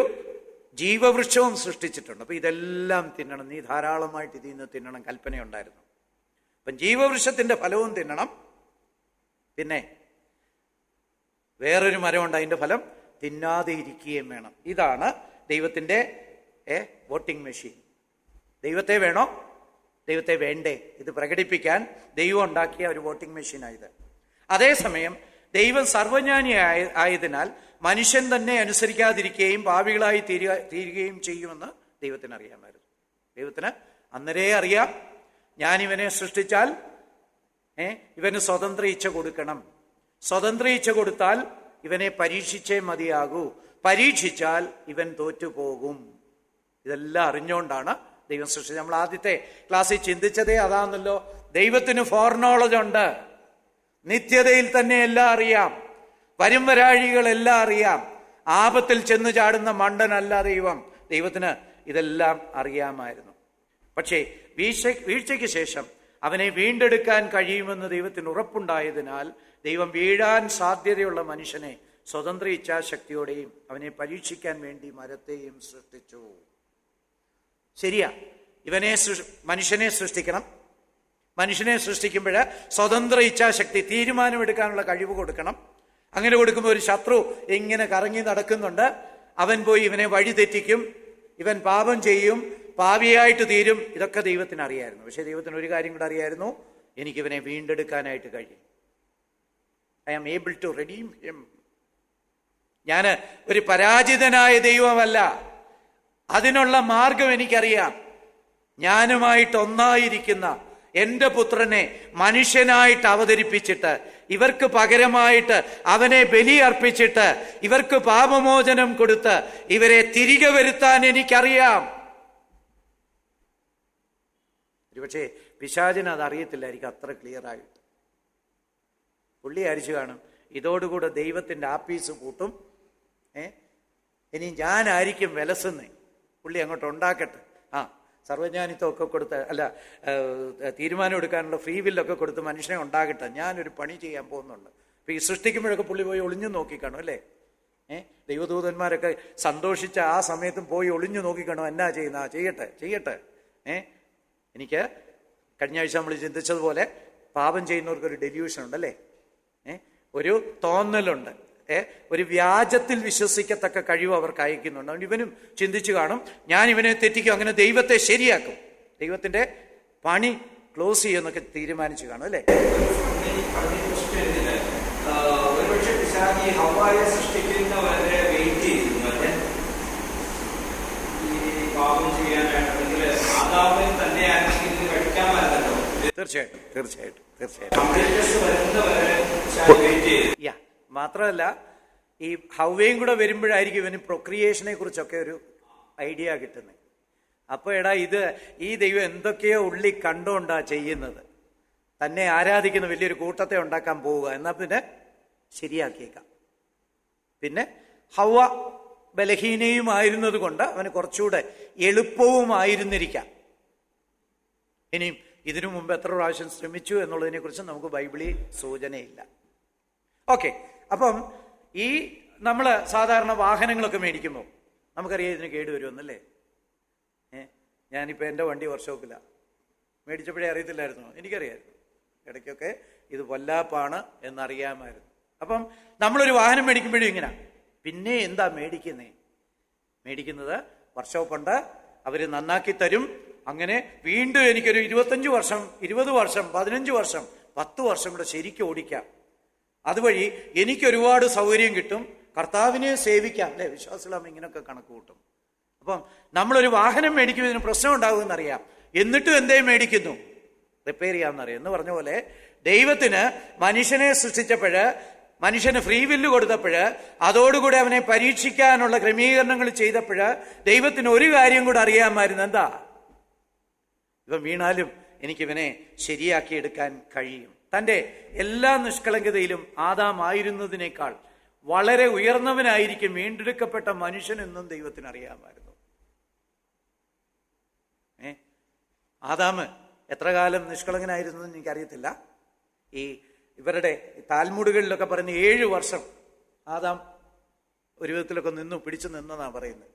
ജീവവൃക്ഷവും സൃഷ്ടിച്ചിട്ടുണ്ട്. അപ്പൊ ഇതെല്ലാം തിന്നണം, നീ ധാരാളമായിട്ട് ഇതിൽ നിന്ന് തിന്നണം കൽപ്പനയുണ്ടായിരുന്നു. അപ്പം ജീവവൃക്ഷത്തിന്റെ ഫലവും തിന്നണം. പിന്നെ വേറൊരു മരമുണ്ട്, അതിന്റെ ഫലം തിന്നാതെ ഇരിക്കുകയും വേണം. ഇതാണ് ദൈവത്തിന്റെ വോട്ടിംഗ് മെഷീൻ. ദൈവത്തെ വേണോ, ദൈവത്തെ വേണ്ടേ, ഇത് പ്രകടിപ്പിക്കാൻ ദൈവം ഉണ്ടാക്കിയ ഒരു വോട്ടിംഗ് മെഷീനായത്. അതേസമയം ദൈവം സർവജ്ഞാനി ആയതിനാൽ മനുഷ്യൻ തന്നെ അനുസരിക്കാതിരിക്കുകയും പാപികളായി തീരുകയും ചെയ്യുമെന്ന് ദൈവത്തിന് അറിയാമായിരുന്നു. ദൈവത്തിന് അന്നേരേ അറിയാം, ഞാൻ ഇവനെ സൃഷ്ടിച്ചാൽ ഇവന് സ്വതന്ത്ര ഇച്ഛ കൊടുക്കണം. സ്വതന്ത്ര ഇച്ഛ കൊടുത്താൽ ഇവനെ പരീക്ഷിച്ചേ മതിയാകൂ. പരീക്ഷിച്ചാൽ ഇവൻ തോറ്റുപോകും. ഇതെല്ലാം അറിഞ്ഞുകൊണ്ടാണ് ദൈവം സൃഷ്ടിച്ചത്. നമ്മൾ ആദ്യത്തെ ക്ലാസ്സിൽ ചിന്തിച്ചതേ അതാണല്ലോ. ദൈവത്തിന് ഫോർനോളജ് ഉണ്ട്. നിത്യതയിൽ തന്നെ എല്ലാം അറിയാം. വരും വരാഴികളെല്ലാം അറിയാം. ആപത്തിൽ ചെന്നു ചാടുന്ന മണ്ടനല്ല ദൈവം. ദൈവത്തിന് ഇതെല്ലാം അറിയാമായിരുന്നു. പക്ഷേ വീഴ്ചയ്ക്ക് ശേഷം അവനെ വീണ്ടെടുക്കാൻ കഴിയുമെന്ന് ദൈവത്തിന് ഉറപ്പുണ്ടായതിനാൽ ദൈവം വീഴാൻ സാധ്യതയുള്ള മനുഷ്യനെ സ്വതന്ത്ര ഇച്ഛാശക്തിയോടെയും അവനെ പരീക്ഷിക്കാൻ വേണ്ടി മരത്തെയും സൃഷ്ടിച്ചു. ശരിയാ, മനുഷ്യനെ സൃഷ്ടിക്കണം. മനുഷ്യനെ സൃഷ്ടിക്കുമ്പോൾ സ്വതന്ത്ര ഇച്ഛാശക്തി, തീരുമാനമെടുക്കാനുള്ള കഴിവ് കൊടുക്കണം. അങ്ങനെ കൊടുക്കുമ്പോൾ ഒരു ശത്രു ഇങ്ങനെ കറങ്ങി നടക്കുന്നുണ്ട്. അവൻ പോയി ഇവനെ വഴിതെറ്റിക്കും, ഇവൻ പാപം ചെയ്യും, പാപിയായിട്ട് തീരും. ഇതൊക്കെ ദൈവത്തിന് അറിയായിരുന്നു. പക്ഷെ ദൈവത്തിന് ഒരു കാര്യം കൂടെ അറിയായിരുന്നു, എനിക്കിവനെ വീണ്ടെടുക്കാനായിട്ട് കഴിയും. I am able to redeem him. ഞാൻ ഒരു പരാജിതനായ ദൈവമല്ല. അതിനുള്ള മാർഗം എനിക്കറിയാം. ഞാനുമായിട്ട് ഒന്നായിരിക്കുന്ന എന്റെ പുത്രനെ മനുഷ്യനായിട്ട് അവതരിപ്പിച്ചിട്ട് ഇവർക്ക് പകരമായിട്ട് അവനെ ബലിയർപ്പിച്ചിട്ട് ഇവർക്ക് പാപമോചനം കൊടുത്ത് ഇവരെ തിരികെ വരുത്താൻ എനിക്കറിയാം. ഒരുപക്ഷെ പിശാചിന് അത് അറിയത്തില്ലായിരിക്കും അത്ര ക്ലിയർ ആയിട്ട്. പുള്ളി അരിച്ചു കാണും, ഇതോടുകൂടെ ദൈവത്തിന്റെ ആപ്പീസ് പൂട്ടും, ഇനി ഞാനായിരിക്കും വിലസുന്നേ. പുള്ളി അങ്ങോട്ട് ഉണ്ടാക്കട്ടെ. സർവജ്ഞാനിത്വമൊക്കെ കൊടുത്ത്, അല്ല തീരുമാനം എടുക്കാനുള്ള ഫ്രീ വില്ലൊക്കെ കൊടുത്ത് മനുഷ്യനെ ഉണ്ടാകട്ടെ, ഞാനൊരു പണി ചെയ്യാൻ പോകുന്നുണ്ട്. അപ്പൊ ഈ സൃഷ്ടിക്കുമ്പോഴൊക്കെ പുള്ളി പോയി ഒളിഞ്ഞു നോക്കിക്കാണും അല്ലേ? ദൈവദൂതന്മാരൊക്കെ സന്തോഷിച്ച ആ സമയത്തും പോയി ഒളിഞ്ഞു നോക്കിക്കാണും, എന്നാ ചെയ്യുന്ന, ചെയ്യട്ടെ. എനിക്ക് കഴിഞ്ഞ ആഴ്ച നമ്മൾ ചിന്തിച്ചതുപോലെ പാപം ചെയ്യുന്നവർക്കൊരു ഡെല്യൂഷൻ ഉണ്ടല്ലേ, ഒരു തോന്നലുണ്ട്, ഒരു വ്യാജത്തിൽ വിശ്വസിക്കത്തക്ക കഴിവ് അവർക്ക് അയക്കുന്നുണ്ട്. അതുകൊണ്ട് ഇവനും ചിന്തിച്ചു കാണും, ഞാൻ ഇവനെ തെറ്റിക്കും, അങ്ങനെ ദൈവത്തെ ശരിയാക്കും, ദൈവത്തിന്റെ പണി ക്ലോസ് ചെയ്യുമെന്നൊക്കെ തീരുമാനിച്ചു കാണും അല്ലേ? തീർച്ചയായിട്ടും. മാത്രമല്ല ഈ ഹവ്വയും കൂടെ വരുമ്പോഴായിരിക്കും ഇവന് പ്രൊക്രിയേഷനെ കുറിച്ചൊക്കെ ഒരു ഐഡിയ കിട്ടുന്നത്. അപ്പോൾ എടാ ഈ ദൈവം എന്തൊക്കെയോ ഉള്ളി കണ്ടോണ്ടാ ചെയ്യുന്നത്, തന്നെ ആരാധിക്കുന്ന വലിയൊരു കൂട്ടത്തെ ഉണ്ടാക്കാൻ പോവുക, എന്നാ പിന്നെ ശരിയാക്കിയേക്കാം. പിന്നെ ഹവ്വ ബലഹീനയുമായിരുന്നത് കൊണ്ട് അവന് കുറച്ചുകൂടെ എളുപ്പവുമായിരുന്നിരിക്കാം. ഇനിയും ഇതിനു മുമ്പ് എത്ര പ്രാവശ്യം ശ്രമിച്ചു എന്നുള്ളതിനെ കുറിച്ച് നമുക്ക് ബൈബിളിൽ സൂചനയില്ല. ഓക്കെ, അപ്പം ഈ നമ്മൾ സാധാരണ വാഹനങ്ങളൊക്കെ മേടിക്കുമ്പോൾ നമുക്കറിയാം ഇതിന് കേടുവരുമെന്നല്ലേ. ഞാനിപ്പോൾ എൻ്റെ വണ്ടി വർക്ക്ഷോപ്പിലാണ്, മേടിച്ചപ്പോഴേ അറിയത്തില്ലായിരുന്നു, എനിക്കറിയായിരുന്നു ഇടയ്ക്കൊക്കെ ഇത് വല്ലാപ്പാണ് എന്നറിയാമായിരുന്നു. അപ്പം നമ്മളൊരു വാഹനം മേടിക്കുമ്പോഴും ഇങ്ങനെ പിന്നെ എന്താ മേടിക്കുന്നത് വർക്ക്ഷോപ്പുണ്ട്, അവർ നന്നാക്കി തരും. അങ്ങനെ വീണ്ടും എനിക്കൊരു 25 വർഷം 20 വർഷം 15 വർഷം 10 വർഷം കൂടെ ശരിക്കും ഓടിക്കാം. അതുവഴി എനിക്ക് ഒരുപാട് സൗകര്യം കിട്ടും, കർത്താവിനെ സേവിക്കാം അല്ലെ. വിശ്വാസികളാകുമ്പോൾ ഇങ്ങനെയൊക്കെ കണക്ക് കൂട്ടും. അപ്പം നമ്മളൊരു വാഹനം മേടിക്കുമ്പോൾ ഇതിന് പ്രശ്നം ഉണ്ടാകുമെന്നറിയാം, എന്നിട്ടും എന്തേ മേടിക്കുന്നു? റിപ്പയർ ചെയ്യാമെന്നറിയാം. എന്ന് പറഞ്ഞ പോലെ ദൈവത്തിന് മനുഷ്യനെ സൃഷ്ടിച്ചപ്പോഴ്, മനുഷ്യന് ഫ്രീ വില്ല് കൊടുത്തപ്പോഴ്, അതോടുകൂടി അവനെ പരീക്ഷിക്കാനുള്ള ക്രമീകരണങ്ങൾ ചെയ്തപ്പോഴ് ദൈവത്തിന് ഒരു കാര്യം കൂടെ അറിയാമായിരുന്നു. എന്താ? ഇവൻ വീണാലും എനിക്കിവനെ ശരിയാക്കിയെടുക്കാൻ കഴിയും. തൻ്റെ എല്ലാ നിഷ്കളങ്കതയിലും ആദാമായിരുന്നതിനേക്കാൾ വളരെ ഉയർന്നവനായിരിക്കും വീണ്ടെടുക്കപ്പെട്ട മനുഷ്യനെന്നും ദൈവത്തിന് അറിയാമായിരുന്നു. ആദാമ് എത്ര കാലം നിഷ്കളങ്കനായിരുന്നു എന്ന് എനിക്കറിയത്തില്ല. ഈ ഇവരുടെ താൽമുടുകളിലൊക്കെ പറയുന്ന 7 വർഷം ആദാം ഒരു വിധത്തിലൊക്കെ പിടിച്ചു നിന്നതാണ് പറയുന്നത്.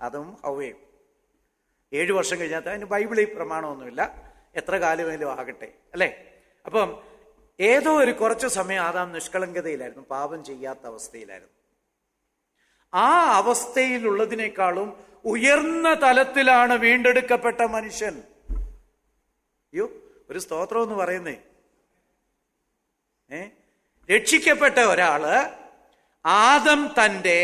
അതും ഹവ്വയും 7 വർഷം കഴിഞ്ഞാൽ അതിന് ബൈബിളിൽ പ്രമാണമൊന്നുമില്ല, എത്ര കാലമേലും ആകട്ടെ അല്ലേ. അപ്പം ഏതോ ഒരു കുറച്ച് സമയം ആദാം നിഷ്കളങ്കതയിലായിരുന്നു, പാപം ചെയ്യാത്ത അവസ്ഥയിലായിരുന്നു. ആ അവസ്ഥയിലുള്ളതിനേക്കാളും ഉയർന്ന തലത്തിലാണ് വീണ്ടെടുക്കപ്പെട്ട മനുഷ്യൻ. അയ്യോ, ഒരു സ്തോത്രം എന്ന് പറയുന്നേ. രക്ഷിക്കപ്പെട്ട ഒരാള് ആദം തൻ്റെ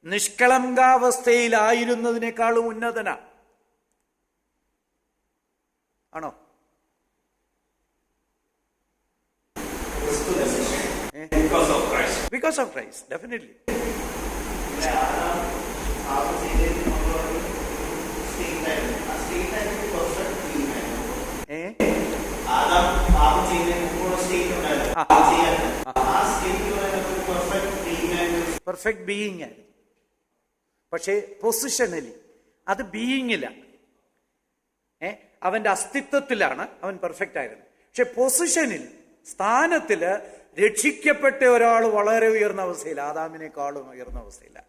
നിഷ്കളങ്കാവസ്ഥയിലായിരുന്നതിനേക്കാളും ഉന്നതനാ. ആണോ? Because of Christ, definitely. Perfect being ആയിരുന്നു. പക്ഷേ പൊസിഷനലി അത് ബീയിങ്ങില്ല. അവന്റെ അസ്തിത്വത്തിലാണ് അവൻ പെർഫെക്റ്റ് ആയിരുന്നു. പക്ഷെ പൊസിഷനിൽ, സ്ഥാനത്തില് രക്ഷിക്കപ്പെട്ട ഒരാൾ വളരെ ഉയർന്ന അവസ്ഥയില്ല, ആദാമിനേക്കാളും ഉയർന്ന അവസ്ഥയില്ല.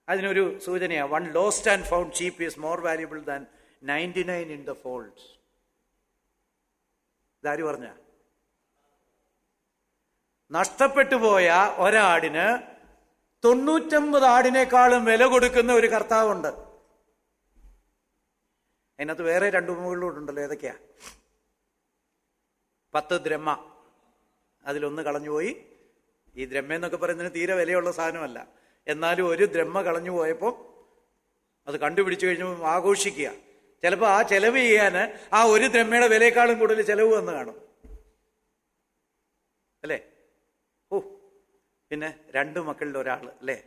അതിനൊരു സൂചനയാ, 1 lost and found sheep is more valuable than 99 in the fold. ഇതാര് പറഞ്ഞ? നഷ്ടപ്പെട്ടു പോയ ഒരാടിന് 99 ആടിനേക്കാളും വില കൊടുക്കുന്ന ഒരു കർത്താവുണ്ട്. അതിനകത്ത് വേറെ 2 മുകളിലൂടുണ്ടല്ലോ. ഏതൊക്കെയാ? 10 ദ്രഹ്മ, അതിലൊന്ന് കളഞ്ഞുപോയി. ഈ ദ്രഹ്മ എന്നൊക്കെ പറയുന്നതിന് തീരെ വിലയുള്ള സാധനമല്ല, എന്നാലും ഒരു ദ്രഹ്മ കളഞ്ഞു പോയപ്പോൾ അത് കണ്ടുപിടിച്ചു കഴിഞ്ഞപ്പോൾ ആഘോഷിക്കുക. ചിലപ്പോൾ ആ ചെലവ് ചെയ്യാൻ ആ ഒരു ദ്രഹ്മയുടെ വിലയേക്കാളും കൂടുതൽ ചെലവ് വന്ന് കാണും അല്ലേ. ഓ, പിന്നെ 2 മക്കളിൽ ഒരാൾ അല്ലേ.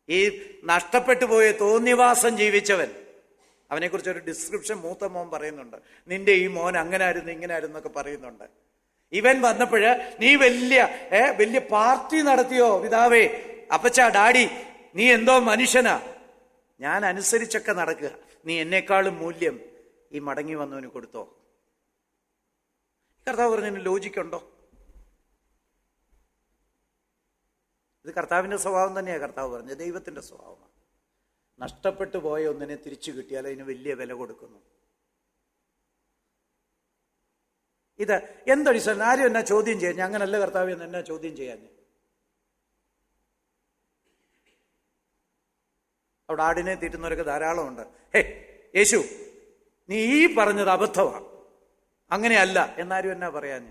ഈ നഷ്ടപ്പെട്ടു പോയ തോന്നിവാസം ജീവിച്ചവൻ, അവനെക്കുറിച്ചൊരു ഡിസ്ക്രിപ്ഷൻ മൂത്ത മോൻ പറയുന്നുണ്ട്. നിന്റെ ഈ മോൻ അങ്ങനെ ആയിരുന്നു ഇങ്ങനെ ആയിരുന്നു എന്നൊക്കെ പറയുന്നുണ്ട്. ഇവൻ വന്നപ്പോഴ് നീ വലിയ പാർട്ടി നടത്തിയോ പിതാവേ, അപ്പച്ചാ, ഡാഡി, നീ എന്തോ മനുഷ്യനാ, ഞാൻ അനുസരിച്ചൊക്കെ നടക്കുക, നീ എന്നെക്കാളും മൂല്യം ഈ മടങ്ങി വന്നവന് കൊടുത്തോ? കർത്താവ് പറഞ്ഞതിന് ലോജിക്കുണ്ടോ? ഇത് കർത്താവിന്റെ സ്വഭാവം തന്നെയാണ്. കർത്താവ് പറഞ്ഞത് ദൈവത്തിന്റെ സ്വഭാവമാണ്. നഷ്ടപ്പെട്ടു പോയ ഒന്നിനെ തിരിച്ചു കിട്ടിയാൽ അതിന് വലിയ വില കൊടുക്കുന്നു. ഇത് എന്തടിസ്ഥാനം? ആരും എന്നാ ചോദ്യം ചെയ്യാൻ? അങ്ങനല്ല കർത്താവ് എന്ന് എന്നാ ചോദ്യം ചെയ്യാൻ? അവിടെ ആടിനെ തീറ്റുന്നവരൊക്കെ ധാരാളമുണ്ട്. യേശു, നീ ഈ പറഞ്ഞത് അബദ്ധമാണ്, അങ്ങനെയല്ല എന്നാരും എന്നാ പറയാൻ?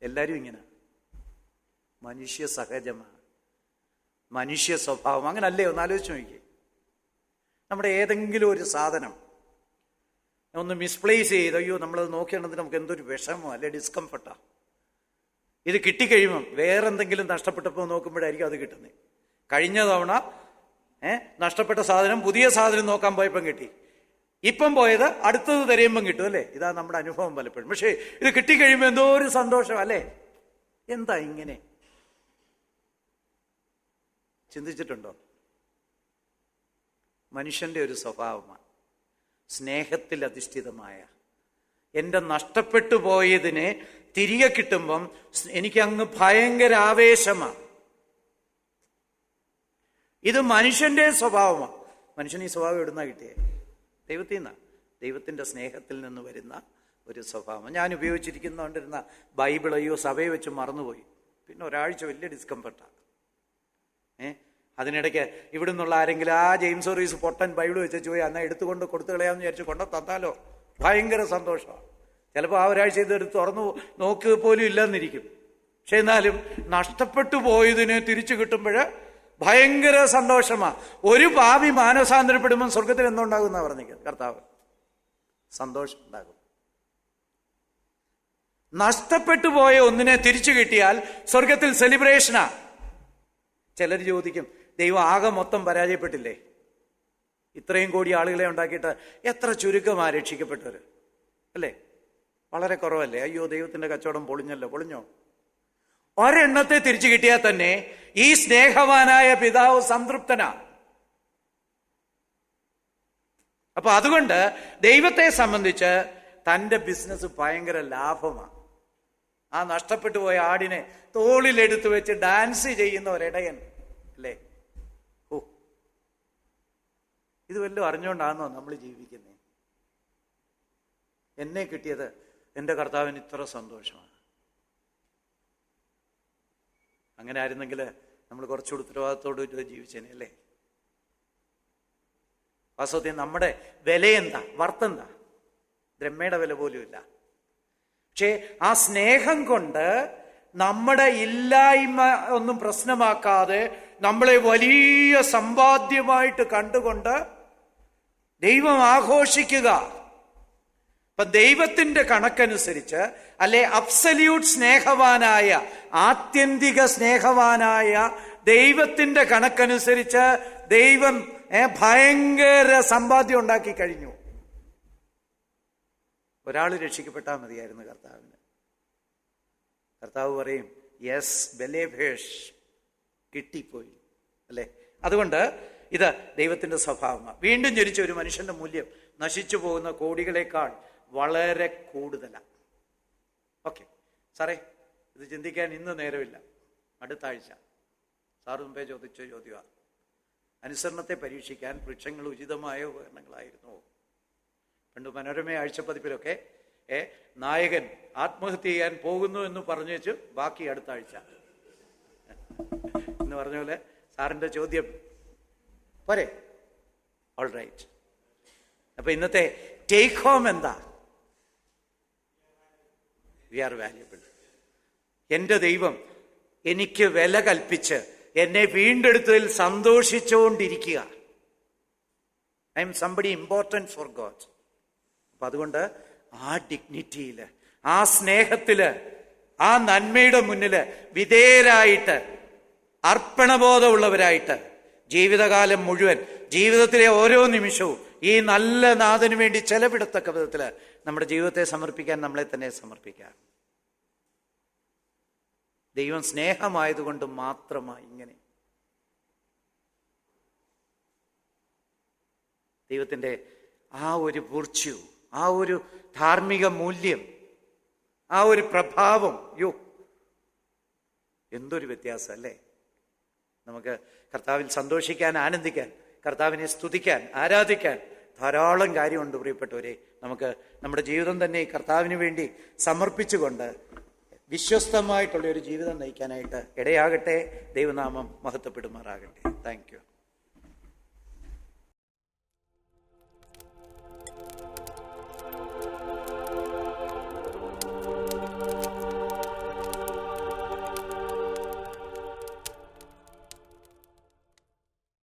എല്ലാരും ഇങ്ങനെ മനുഷ്യ സഹജമാണ്, മനുഷ്യ സ്വഭാവം. അങ്ങനല്ലേ? ഒന്ന് ആലോചിച്ച് നോക്കിയേ. നമ്മുടെ ഏതെങ്കിലും ഒരു സാധനം ഒന്ന് മിസ്പ്ലേസ് ചെയ്ത്, അയ്യോ നമ്മളത് നോക്കിയാണെങ്കിൽ നമുക്ക് എന്തൊരു വിഷമോ അല്ലെ ഡിസ്കംഫർട്ടാ. ഇത് കിട്ടിക്കഴിയുമ്പം വേറെന്തെങ്കിലും നഷ്ടപ്പെട്ടപ്പോൾ നോക്കുമ്പോഴായിരിക്കും അത് കിട്ടുന്നത്. കഴിഞ്ഞ തവണ നഷ്ടപ്പെട്ട സാധനം പുതിയ സാധനം നോക്കാൻ പോയപ്പം കിട്ടി, ഇപ്പം പോയത് അടുത്തത് തിരയുമ്പം കിട്ടും അല്ലേ? ഇതാ നമ്മുടെ അനുഭവം പലപ്പോഴും. പക്ഷേ ഇത് കിട്ടിക്കഴിയുമ്പോൾ എന്തോ ഒരു സന്തോഷം അല്ലേ? എന്താ ഇങ്ങനെ? ചിന്തിച്ചിട്ടുണ്ടോ? മനുഷ്യന്റെ ഒരു സ്വഭാവമാണ് സ്നേഹത്തിൽ അധിഷ്ഠിതമായ. എൻ്റെ നഷ്ടപ്പെട്ടു പോയതിനെ തിരികെ കിട്ടുമ്പം എനിക്കങ്ങ് ഭയങ്കര ആവേശമാണ്. ഇത് മനുഷ്യന്റെ സ്വഭാവമാണ്. മനുഷ്യൻ ഈ സ്വഭാവം എവിടുന്നാ കിട്ടിയേ? ദൈവത്തിൽ നിന്നാണ്. ദൈവത്തിന്റെ സ്നേഹത്തിൽ നിന്ന് വരുന്ന ഒരു സ്വഭാവം. ഞാൻ ഉപയോഗിച്ചിരിക്കുന്നോണ്ടിരുന്ന ബൈബിൾ അയ്യോ സഭയെ വെച്ച് മറന്നുപോയി. പിന്നെ ഒരാഴ്ച വലിയ ഡിസ്കംഫർട്ടാണ്. അതിനിടയ്ക്ക് ഇവിടെ നിന്നുള്ള ആരെങ്കിലും ആ ജെയിംസ് ഓറീസ് പൊട്ടൻ ബൈബിൾ വെച്ചു പോയി എന്നാൽ എടുത്തുകൊണ്ട് കൊടുത്തു കളയാമെന്ന് വിചാരിച്ച് കൊണ്ടു തന്നാലോ ഭയങ്കര സന്തോഷമാണ്. ചിലപ്പോൾ ആ ഒരാഴ്ച ഇതെടുത്ത് തുറന്നു നോക്കുക പോലും ഇല്ലെന്നിരിക്കും. പക്ഷെ എന്നാലും നഷ്ടപ്പെട്ടു പോയതിന് തിരിച്ചു കിട്ടുമ്പോൾ ഭയങ്കര സന്തോഷമാണ്. ഒരു പാപി മാനസാന്തരപ്പെടുമ്പോൾ സ്വർഗത്തിൽ എന്തുണ്ടാകും എന്നാ പറഞ്ഞിരിക്കുന്നത് കർത്താവ്? സന്തോഷം ഉണ്ടാകും. നഷ്ടപ്പെട്ടു പോയ ഒന്നിനെ തിരിച്ചു കിട്ടിയാൽ സ്വർഗത്തിൽ സെലിബ്രേഷനാ. ചിലർ ചോദിക്കും, ദൈവം ആകെ മൊത്തം പരാജയപ്പെട്ടില്ലേ? ഇത്രയും കോടി ആളുകളെ ഉണ്ടാക്കിയിട്ട് എത്ര ചുരുക്കമാ രക്ഷിക്കപ്പെട്ടവർ അല്ലേ? വളരെ കുറവല്ലേ? അയ്യോ ദൈവത്തിന്റെ കച്ചവടം പൊളിഞ്ഞല്ലോ. പൊളിഞ്ഞോ? ഒരെണ്ണത്തെ തിരിച്ചു കിട്ടിയാൽ തന്നെ ഈ സ്നേഹവാനായ പിതാവ് സംതൃപ്തനാ. അപ്പൊ അതുകൊണ്ട് ദൈവത്തെ സംബന്ധിച്ച് തന്റെ ബിസിനസ് ഭയങ്കര ലാഭമാണ്. ആ നഷ്ടപ്പെട്ടു പോയ ആടിനെ തോളിലെടുത്ത് വെച്ച് ഡാൻസ് ചെയ്യുന്ന ഒരിടയൻ അല്ലേ? ഓ, ഇത് വല്ലതും അറിഞ്ഞുകൊണ്ടാണോ നമ്മൾ ജീവിക്കുന്നത്? എന്നെ കിട്ടിയത് എൻ്റെ കർത്താവിന് ഇത്ര സന്തോഷമാണ്. അങ്ങനെ ആയിരുന്നെങ്കിൽ നമ്മൾ കുറച്ചുകൂടി ഉത്തരവാദിത്തോട് ജീവിച്ചേനെ അല്ലേ? വാസ്തവത്തിൽ നമ്മുടെ വിലയെന്താ? വർത്ത് ദ്രഹ്മയുടെ വില പോലും ഇല്ല. പക്ഷേ ആ സ്നേഹം കൊണ്ട് നമ്മുടെ ഇല്ലായ്മ ഒന്നും പ്രശ്നമാക്കാതെ നമ്മളെ വലിയ സമ്പാദ്യമായിട്ട് കണ്ടുകൊണ്ട് ദൈവം ആഘോഷിക്കുക. അപ്പൊ ദൈവത്തിന്റെ കണക്കനുസരിച്ച് അല്ലെ അബ്സല്യൂട്ട് സ്നേഹവാനായ ആത്യന്തിക സ്നേഹവാനായ ദൈവത്തിന്റെ കണക്കനുസരിച്ച് ദൈവം ഭയങ്കര സമ്പാദ്യം ഉണ്ടാക്കി കഴിഞ്ഞു. ഒരാൾ രക്ഷിക്കപ്പെട്ടാൽ മതിയായിരുന്നു കർത്താവിന്. കർത്താവ് പറയും യെസ് ബലേഭേഷ്, കിട്ടിപ്പോയി അല്ലെ? അതുകൊണ്ട് ഇത് ദൈവത്തിന്റെ സ്വഭാവമാണ്. വീണ്ടും ജനിച്ച ഒരു മനുഷ്യന്റെ മൂല്യം നശിച്ചു പോകുന്ന കോടികളെക്കാൾ വളരെ കൂടുതലാണ്. ഓക്കെ സാറേ, ഇത് ചിന്തിക്കാൻ ഇന്ന് നേരമില്ല, അടുത്ത ആഴ്ച. സാറ് മുമ്പേ ചോദിച്ച ചോദ്യമാണ്. അനുസരണത്തെ പരീക്ഷിക്കാൻ വൃക്ഷങ്ങൾ ഉചിതമായ ഉപകരണങ്ങളായിരുന്നു. പണ്ട് മനോരമ ആഴ്ചപ്പതിപ്പിലൊക്കെ നായകൻ ആത്മഹത്യ ചെയ്യാൻ പോകുന്നു എന്ന് പറഞ്ഞു വെച്ച് ബാക്കി അടുത്ത ആഴ്ച എന്ന് പറഞ്ഞ പോലെ സാറിന്റെ ചോദ്യം പോരെ? All right. അപ്പൊ ഇന്നത്തെ ടേക്ക് ഹോം എന്താ? We are valuable. എൻ്റെ ദൈവം എനിക്ക് വില കൽപ്പിച്ച് എന്നെ വീണ്ടെടുത്തതിൽ സന്തോഷിച്ചുകൊണ്ടിരിക്കുക. I'm somebody important for God. അപ്പൊ അതുകൊണ്ട് ആ ഡിഗ്നിറ്റിയില്, ആ സ്നേഹത്തില്, ആ നന്മയുടെ മുന്നില് വിധേയരായിട്ട് അർപ്പണബോധമുള്ളവരായിട്ട് ജീവിതകാലം മുഴുവൻ, ജീവിതത്തിലെ ഓരോ നിമിഷവും ഈ നല്ല നാഥന് വേണ്ടി ചെലവിടത്തക്ക വിധത്തില് നമ്മുടെ ജീവിതത്തെ സമർപ്പിക്കാൻ നമ്മളെ തന്നെ സമർപ്പിക്കാം. ദൈവം സ്നേഹമായതുകൊണ്ട് മാത്രമായി ഇങ്ങനെ. ദൈവത്തിൻ്റെ ആ ഒരു വിർച്യു, ആ ഒരു ധാർമ്മിക മൂല്യം, ആ ഒരു പ്രഭാവം, എന്തൊരു വ്യത്യാസം അല്ലേ? നമുക്ക് കർത്താവിൽ സന്തോഷിക്കാൻ, ആനന്ദിക്കാൻ, കർത്താവിനെ സ്തുതിക്കാൻ, ആരാധിക്കാൻ ധാരാളം കാര്യമുണ്ട് പ്രിയപ്പെട്ടവരെ. നമുക്ക് നമ്മുടെ ജീവിതം തന്നെ കർത്താവിന് വേണ്ടി സമർപ്പിച്ചുകൊണ്ട് വിശ്വസ്തമായിട്ടുള്ള ഒരു ജീവിതം നയിക്കാനായിട്ട് ഇടയാകട്ടെ. ദൈവനാമം മഹത്വപ്പെടുമാറാകട്ടെ. Thank you.